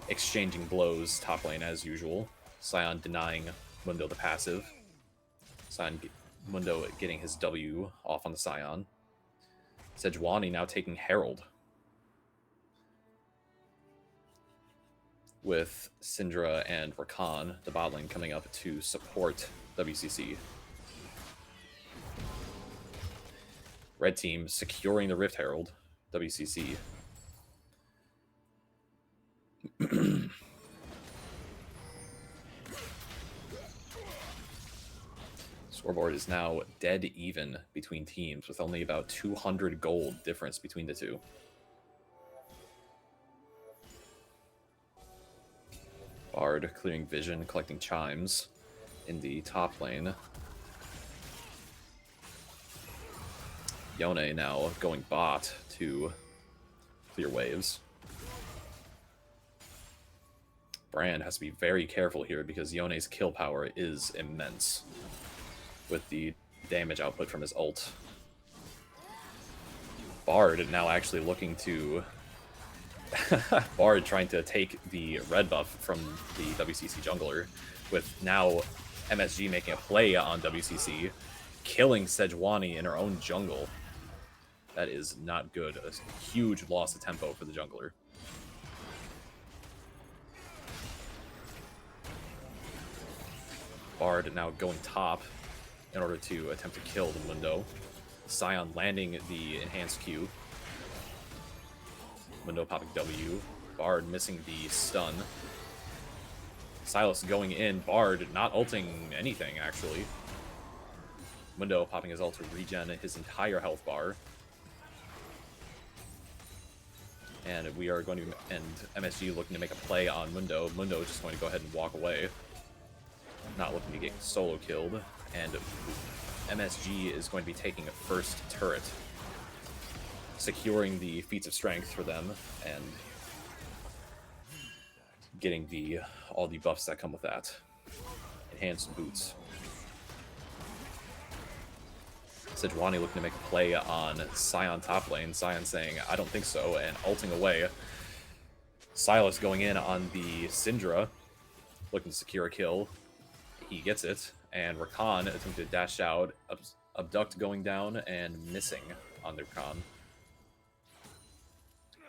exchanging blows top lane as usual. Sion denying Mundo the passive. Mundo getting his W off on the Scion. Sejuani now taking Herald. With Syndra and Rakan, the bot lane, coming up to support WCC. Red team securing the Rift Herald. WCC. Scoreboard is now dead even between teams, with only about 200 gold difference between the two. Bard clearing vision, collecting chimes in the top lane. Yone now going bot to clear waves. Brand has to be very careful here because Yone's kill power is immense with the damage output from his ult. Bard now actually looking to... Bard trying to take the red buff from the WCC jungler, with now MSG making a play on WCC, killing Sejuani in her own jungle. That is not good. A huge loss of tempo for the jungler. Bard now going top in order to attempt to kill the Mundo. Scion landing the enhanced Q. Mundo popping W. Bard missing the stun. Sylas going in. Bard not ulting anything, actually. Mundo popping his ult to regen his entire health bar. And we are going to... And MSG looking to make a play on Mundo. Mundo just going to go ahead and walk away. Not looking to get solo killed. And MSG is going to be taking a first turret, securing the feats of strength for them and getting all the buffs that come with that. Enhanced boots. Sejuani looking to make a play on Scion top lane. Scion saying, I don't think so, and ulting away. Sylas going in on the Syndra, looking to secure a kill. He gets it, and Rakan attempting to dash out, Abduct going down, and missing on the Rakan.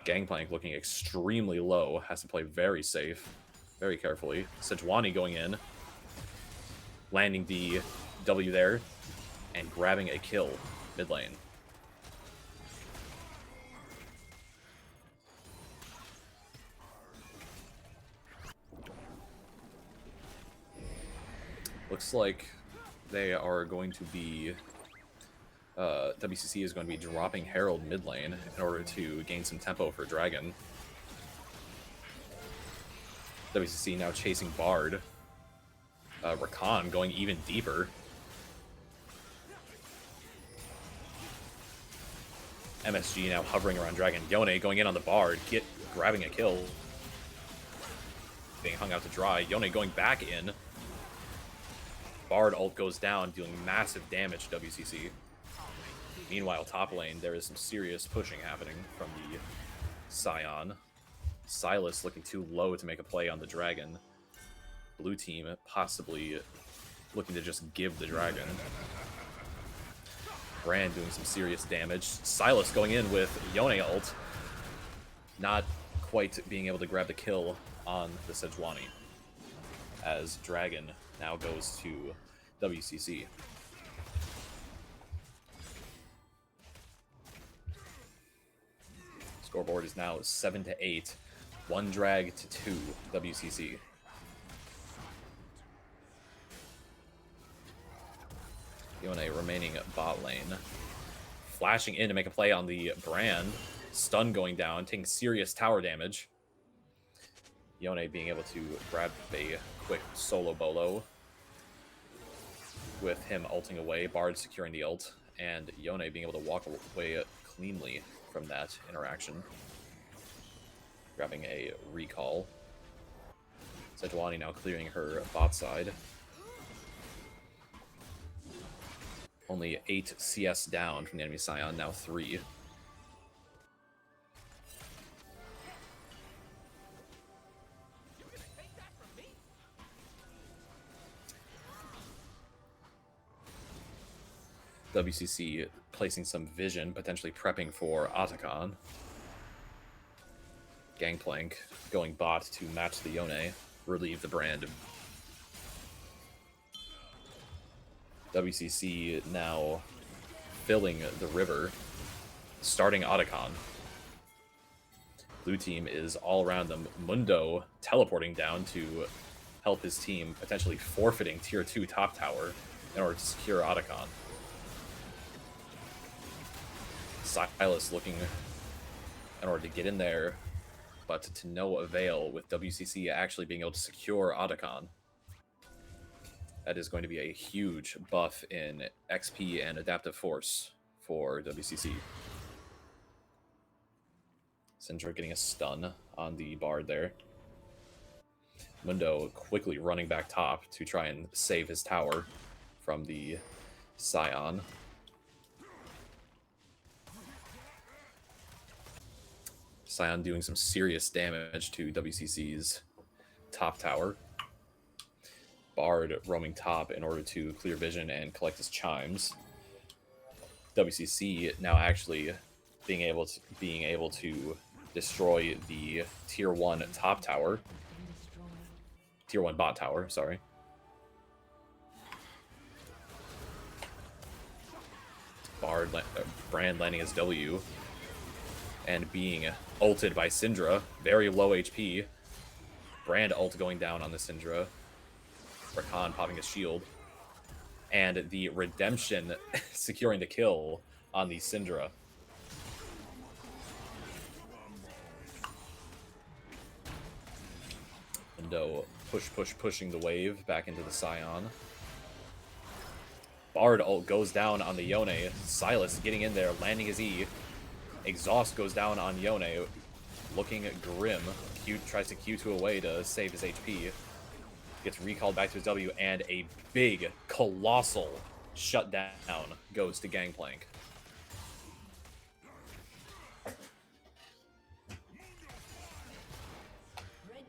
Gangplank looking extremely low, has to play very safe, very carefully. Sejuani going in, landing the W there, and grabbing a kill mid lane. Looks like they are going to be... WCC is going to be dropping Herald mid lane in order to gain some tempo for Dragon. WCC now chasing Bard. Rakan going even deeper. MSG now hovering around Dragon. Yone going in on the Bard, grabbing a kill. Being hung out to dry. Yone going back in. Bard ult goes down, dealing massive damage to WCC. Meanwhile, top lane, there is some serious pushing happening from the Scion. Sylas looking too low to make a play on the Dragon. Blue team possibly looking to just give the Dragon. Brand doing some serious damage. Sylas going in with Yone ult. Not quite being able to grab the kill on the Sejuani, as Dragon now goes to WCC. Scoreboard is now 7-8. 1 drag to 2 WCC. Yone remaining bot lane. Flashing in to make a play on the Brand. Stun going down, taking serious tower damage. Yone being able to grab a quick solo bolo with him ulting away, Bard securing the ult, and Yone being able to walk away cleanly from that interaction. Grabbing a recall. Sejuani now clearing her bot side. Only 8 CS down from the enemy Scion, now 3. WCC placing some vision, potentially prepping for Otacon. Gangplank going bot to match the Yone, relieve the brand. WCC now filling the river, starting Otacon. Blue team is all around them. Mundo teleporting down to help his team, potentially forfeiting tier 2 top tower in order to secure Otacon. Silas looking in order to get in there, but to no avail, with WCC actually being able to secure Otacon. That is going to be a huge buff in XP and adaptive force for WCC. Syndra getting a stun on the Bard there. Mundo quickly running back top to try and save his tower from the Scion. Scion doing some serious damage to WCC's top tower. Bard roaming top in order to clear vision and collect his chimes. WCC now actually being able to destroy the tier 1 top tower. Tier 1 bot tower, sorry. Brand landing his W and being ulted by Syndra. Very low HP. Brand ult going down on the Syndra. Rakan popping his shield. And the Redemption securing the kill on the Syndra. Mundo pushing the wave back into the Scion. Bard ult goes down on the Yone. Silas getting in there, landing his E. Exhaust goes down on Yone, looking grim. Q tries to Q2 away to save his HP. Gets recalled back to his W, and a big, colossal shutdown goes to Gangplank.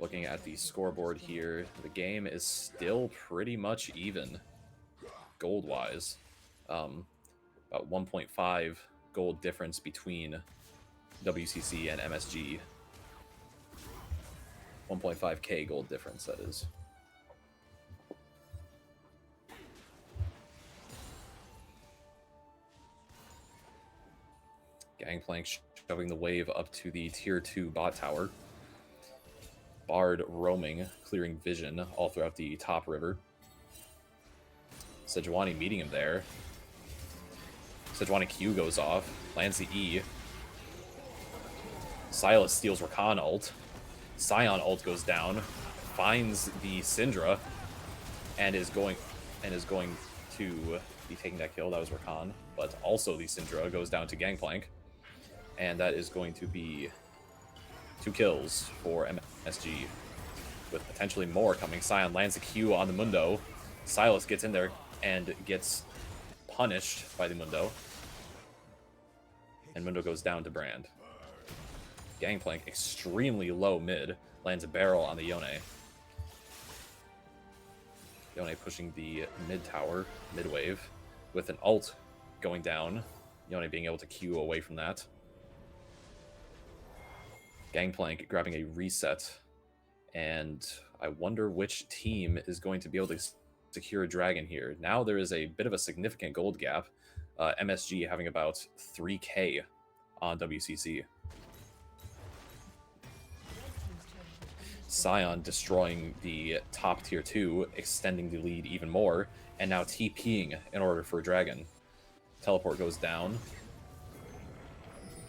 Looking at the scoreboard here, the game is still pretty much even, gold-wise. About 1.5 gold difference between WCC and MSG. 1.5k gold difference, that is. Gangplank shoving the wave up to the tier 2 bot tower. Bard roaming, clearing vision all throughout the top river. Sejuani meeting him there. Sejuani Q goes off, lands the E. Silas steals Rakan ult. Scion ult goes down, finds the Syndra, and is going to be taking that kill. That was Rakan, but also the Syndra goes down to Gangplank, and that is going to be 2 kills for MSG, with potentially more coming. Scion lands a Q on the Mundo. Silas gets in there and gets punished by the Mundo. And Mundo goes down to Brand. Gangplank extremely low mid. Lands a barrel on the Yone. Yone pushing the mid tower, mid wave, with an ult going down. Yone being able to Q away from that. Gangplank grabbing a reset, and I wonder which team is going to be able to secure a dragon here. Now there is a bit of a significant gold gap. MSG having about 3k on WCC. Scion destroying the top tier 2, extending the lead even more, and now TPing in order for a dragon. Teleport goes down.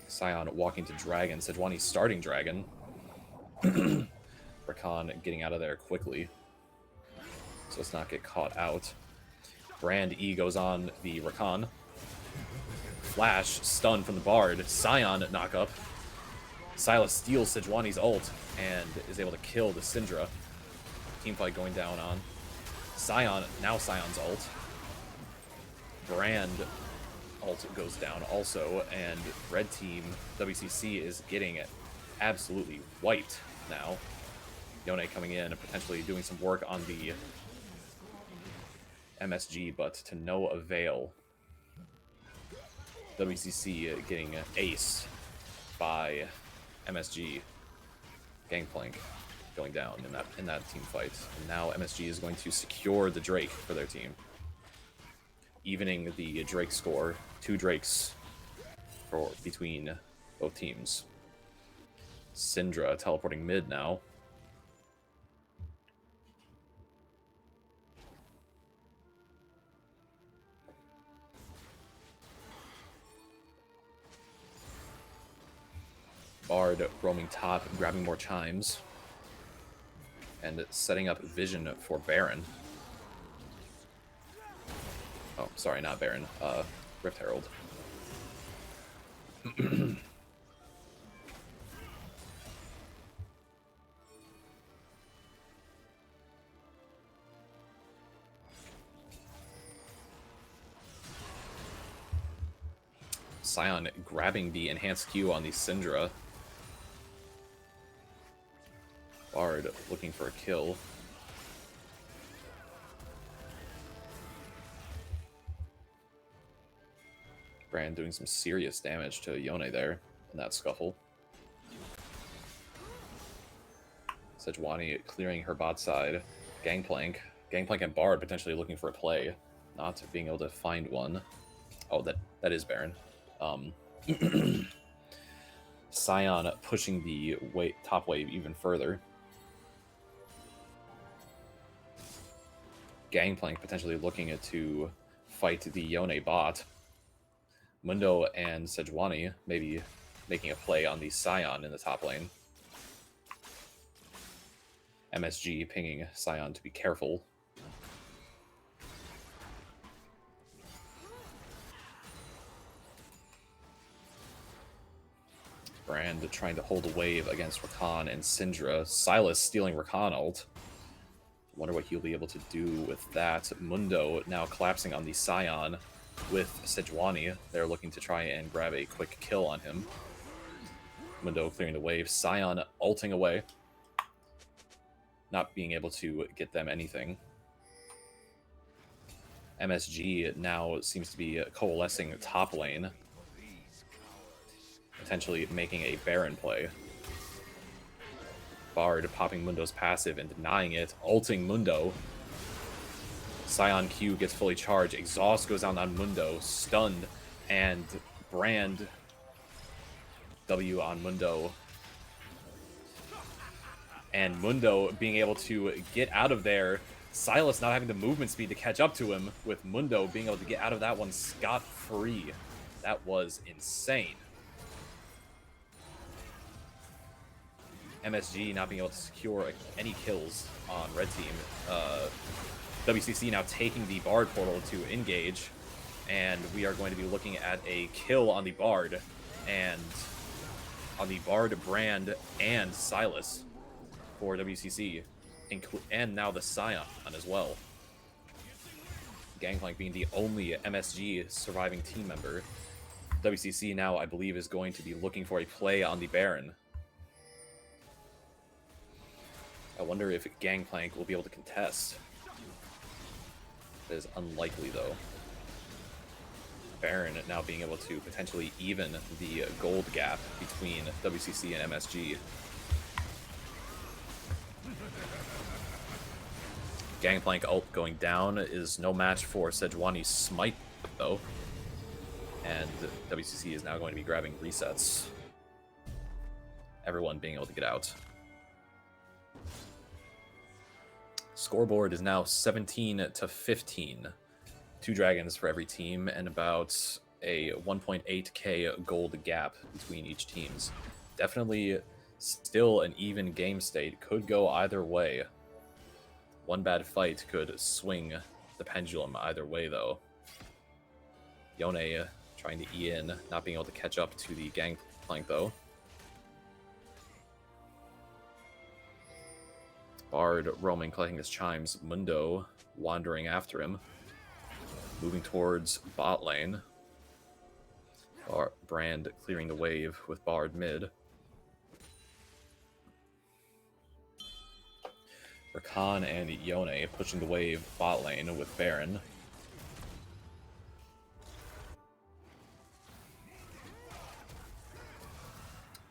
Scion walking to dragon. Sejuani starting dragon. Rakan getting out of there quickly, so let's not get caught out. Brand E goes on the Rakan. Flash, stun from the Bard. Scion knock up. Silas steals Sejuani's ult and is able to kill the Syndra. Teamfight going down on Scion. Now Scion's ult. Brand ult goes down also, and red team WCC is getting absolutely wiped now. Yone coming in and potentially doing some work on the MSG, but to no avail. WCC getting aced by MSG. Gangplank going down in that team fight. And now MSG is going to secure the Drake for their team, evening the Drake score. 2 Drakes between both teams. Syndra teleporting mid now. Bard roaming top, grabbing more chimes. And setting up vision for Baron. Oh, sorry, not Baron. Rift Herald. Scion grabbing the enhanced Q on the Syndra. Bard looking for a kill. Brand doing some serious damage to Yone there in that scuffle. Sejuani clearing her bot side. Gangplank and Bard potentially looking for a play. Not being able to find one. Oh, that is Baron. Scion pushing the top wave even further. Gangplank potentially looking to fight the Yone bot. Mundo and Sejuani maybe making a play on the Scion in the top lane. MSG pinging Scion to be careful. Brand trying to hold a wave against Rakan and Syndra. Silas stealing Rakan ult. Wonder what he'll be able to do with that. Mundo now collapsing on the Scion with Sejuani. They're looking to try and grab a quick kill on him. Mundo clearing the wave. Scion ulting away. Not being able to get them anything. MSG now seems to be coalescing top lane. Potentially making a Baron play. Bard popping Mundo's passive and denying it. Ulting Mundo. Scion Q gets fully charged. Exhaust goes down on Mundo. Stunned. And Brand W on Mundo. And Mundo being able to get out of there. Silas not having the movement speed to catch up to him, with Mundo being able to get out of that one scot-free. That was insane. MSG not being able to secure any kills on red team. WCC now taking the Bard portal to engage, and we are going to be looking at a kill on the Bard, and on the Bard, Brand, and Silas for WCC, and now the Scion as well. Gangplank being the only MSG surviving team member. WCC now, I believe, is going to be looking for a play on the Baron. I wonder if Gangplank will be able to contest. It is unlikely, though. Baron now being able to potentially even the gold gap between WCC and MSG. Gangplank ult going down is no match for Sejuani's smite, though. And WCC is now going to be grabbing resets. Everyone being able to get out. Scoreboard is now 17-15. 2 dragons for every team, and about a 1.8k gold gap between each teams. Definitely still an even game state. Could go either way. One bad fight could swing the pendulum either way, though. Yone trying to E in, not being able to catch up to the Gangplank, though. Bard roaming, collecting his chimes. Mundo wandering after him. Moving towards bot lane. Brand clearing the wave with Bard mid. Rakan and Yone pushing the wave bot lane with Baron.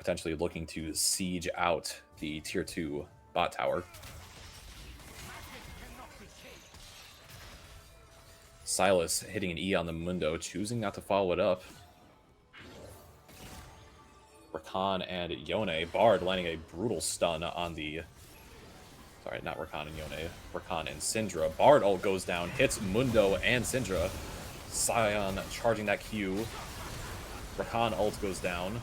potentially looking to siege out the tier 2 bot tower. Silas hitting an E on the Mundo, choosing not to follow it up. Rakan and Yone. Bard landing a brutal stun on the... Sorry, not Rakan and Yone. Rakan and Syndra. Bard ult goes down, hits Mundo and Syndra. Sion charging that Q. Rakan ult goes down.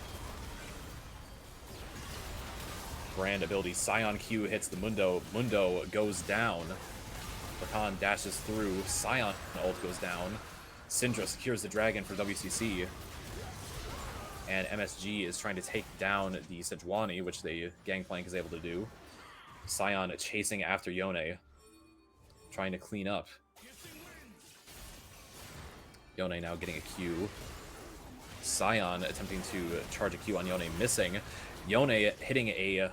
Brand ability. Sion Q hits the Mundo. Mundo goes down. Rakan dashes through. Sion ult goes down. Syndra secures the dragon for WCC. And MSG is trying to take down the Sejuani, which the Gangplank is able to do. Sion chasing after Yone, trying to clean up. Yone now getting a Q. Sion attempting to charge a Q on Yone, missing. Yone hitting a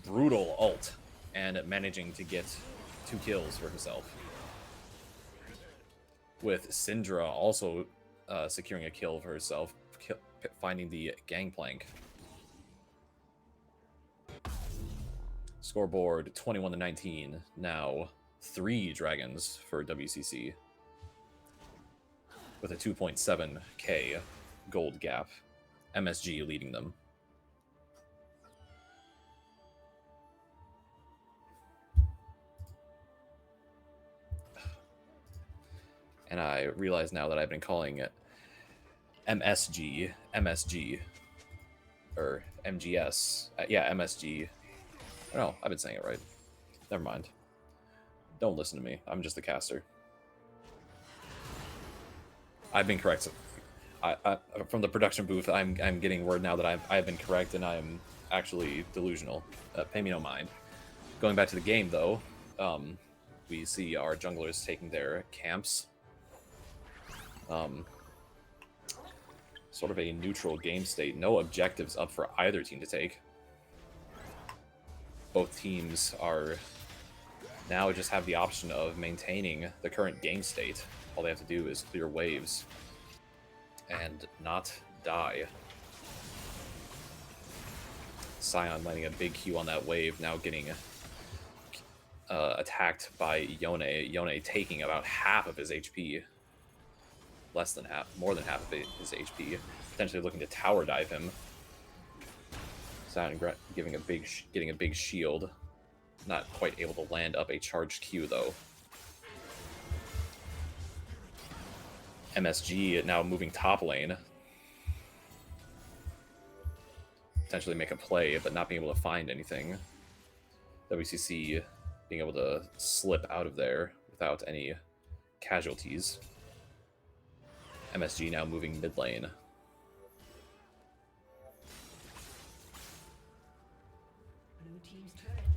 brutal ult and managing to get 2 kills for herself. With Syndra also securing a kill for herself, finding the Gangplank. Scoreboard 21-19. Now 3 dragons for WCC with a 2.7k gold gap. MSG leading them. And I realize now that I've been calling it MSG, or MGS. Yeah, MSG. No, I've been saying it right. Never mind. Don't listen to me. I'm just the caster. I've been correct. From the production booth, I'm getting word now that I've been correct and I'm actually delusional. Pay me no mind. Going back to the game, though, we see our junglers taking their camps. Sort of a neutral game state. No objectives up for either team to take. Both teams are now just have the option of maintaining the current game state. All they have to do is clear waves and not die. Sion landing a big Q on that wave, now getting attacked by Yone. Yone taking about half of his HP. Less than half, more than half of his HP. Potentially looking to tower dive him. Sion getting a big shield. Not quite able to land up a charged Q though. MSG now moving top lane. Potentially make a play, but not being able to find anything. WCC being able to slip out of there without any casualties. MSG now moving mid lane.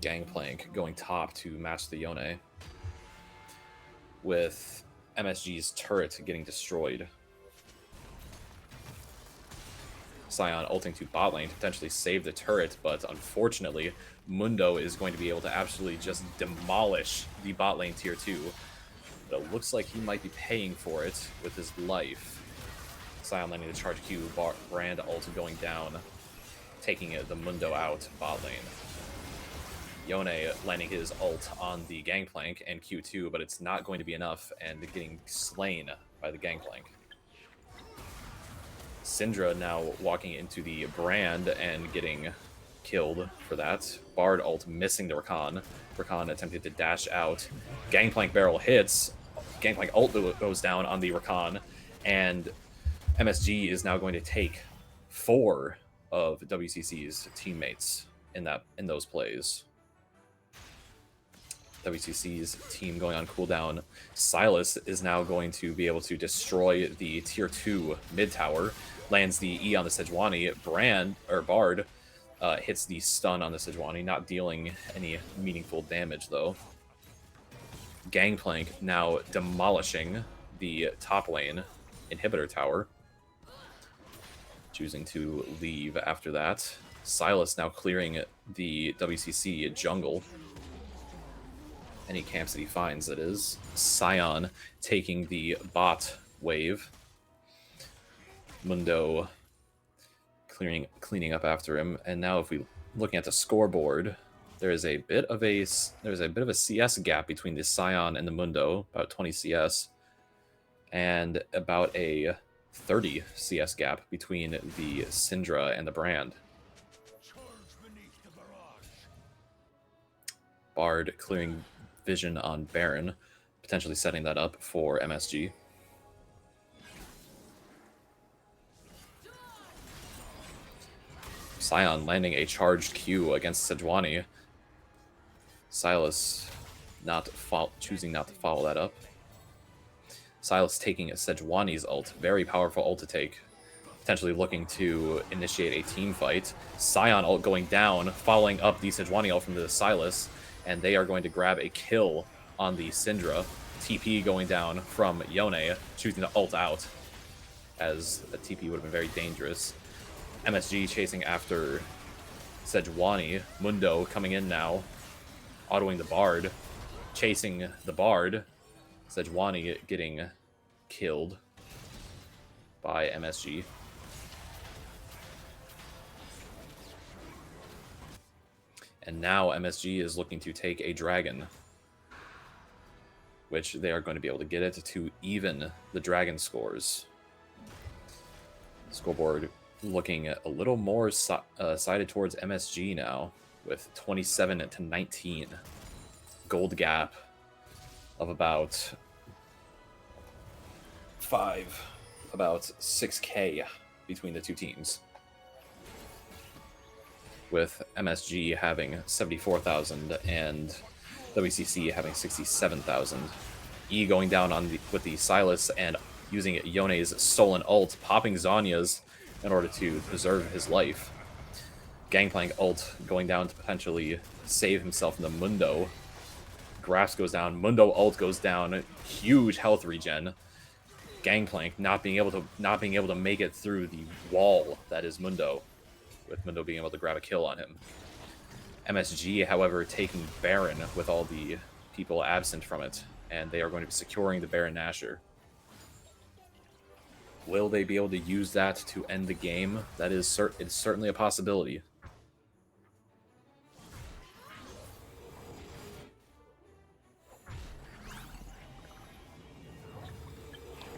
Gangplank going top to match the Yone. With MSG's turret getting destroyed. Sion ulting to bot lane to potentially save the turret, but unfortunately, Mundo is going to be able to absolutely just demolish the bot lane tier 2. But it looks like he might be paying for it with his life. Sion landing the charge Q, Brand ult going down, taking the Mundo out bot lane. Yone landing his ult on the Gangplank and Q2, but it's not going to be enough and getting slain by the Gangplank. Syndra now walking into the Brand and getting killed for that. Bard ult missing the Rakan. Rakan attempted to dash out. Gangplank barrel hits. Gangplank ult goes down on the Rakan, and MSG is now going to take 4 of WCC's teammates in those plays. WCC's team going on cooldown. Silas is now going to be able to destroy the tier 2 mid tower. Lands the E on the Sejuani. Bard hits the stun on the Sejuani, not dealing any meaningful damage though. Gangplank now demolishing the top lane inhibitor tower. Choosing to leave after that. Silas now clearing the WCC jungle. Any camps that he finds, that is. Sion taking the bot wave. Mundo cleaning up after him. And now, if we looking at the scoreboard, there's a bit of a CS gap between the Scion and the Mundo, about 20 CS, and about a 30 CS gap between the Syndra and the Brand. Bard clearing vision on Baron, potentially setting that up for MSG. Scion landing a charged Q against Sejuani. Silas choosing not to follow that up. Silas taking Sejuani's ult, very powerful ult to take, potentially looking to initiate a team fight. Scion ult going down, following up the Sejuani ult from the Silas, and they are going to grab a kill on the Syndra. TP going down from Yone, choosing to ult out, as a TP would have been very dangerous. MSG chasing after Sejuani. Mundo coming in now, autoing the Bard, chasing the Bard. Sejuani getting killed by MSG. And now MSG is looking to take a dragon, which they are going to be able to get it to even the dragon scores. Scoreboard looking a little more sided towards MSG now, with 27 to 19. Gold gap of about 6K between the two teams, with MSG having 74,000 and WCC having 67,000. E going down with the Silas and using Yone's stolen ult, popping Zanya's in order to preserve his life. Gangplank ult going down to potentially save himself from the Mundo. Grasp goes down, Mundo ult goes down, huge health regen. Gangplank not being able to make it through the wall that is Mundo, with Mundo being able to grab a kill on him. MSG, however, taking Baron with all the people absent from it, and they are going to be securing the Baron Nashor. Will they be able to use that to end the game? That is it's certainly a possibility.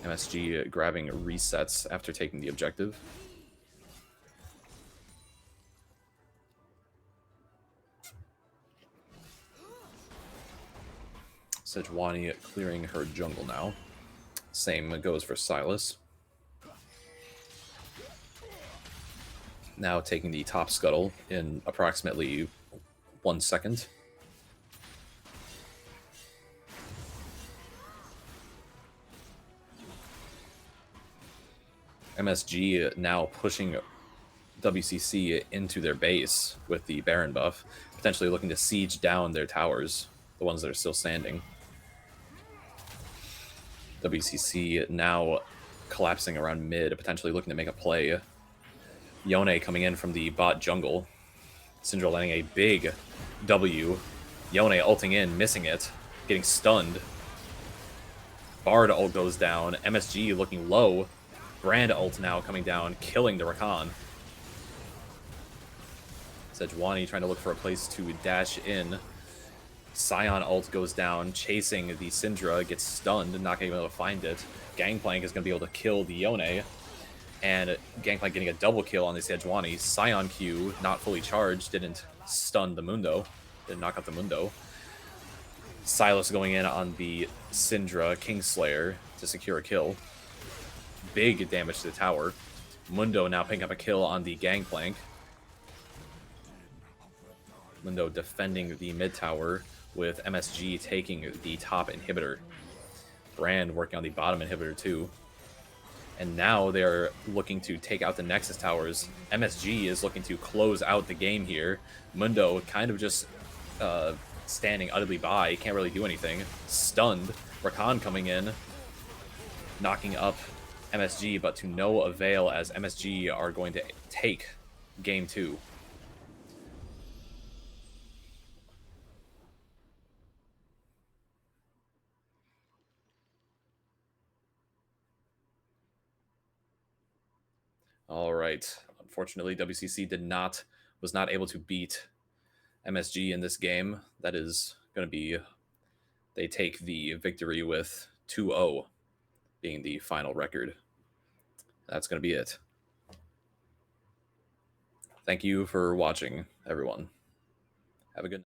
MSG grabbing resets after taking the objective. Sejuani clearing her jungle now. Same goes for Silas. Now taking the top scuttle in approximately 1 second. MSG now pushing WCC into their base with the Baron buff, potentially looking to siege down their towers, the ones that are still standing. WCC now collapsing around mid, potentially looking to make a play. Yone coming in from the bot jungle. Syndra landing a big W. Yone ulting in, missing it, getting stunned. Bard ult goes down. MSG looking low. Brand ult now coming down, killing the Rakan. Sejuani trying to look for a place to dash in. Scion ult goes down, chasing the Syndra, gets stunned, not going to be able to find it. Gangplank is going to be able to kill the Yone. And Gangplank getting a double kill on the Sejuani. Scion Q, not fully charged, didn't stun the Mundo. Didn't knock out the Mundo. Silas going in on the Syndra Kingslayer to secure a kill. Big damage to the tower. Mundo now picking up a kill on the Gangplank. Mundo defending the mid tower with MSG taking the top inhibitor. Brand working on the bottom inhibitor too. And now they're looking to take out the Nexus towers. MSG is looking to close out the game here. Mundo kind of just standing utterly by, can't really do anything. Stunned. Rakan coming in, knocking up MSG, but to no avail as MSG are going to take game 2. All right. Unfortunately, WCC was not able to beat MSG in this game. That is going to be, they take the victory with 2-0 being the final record. That's going to be it. Thank you for watching, everyone. Have a good night.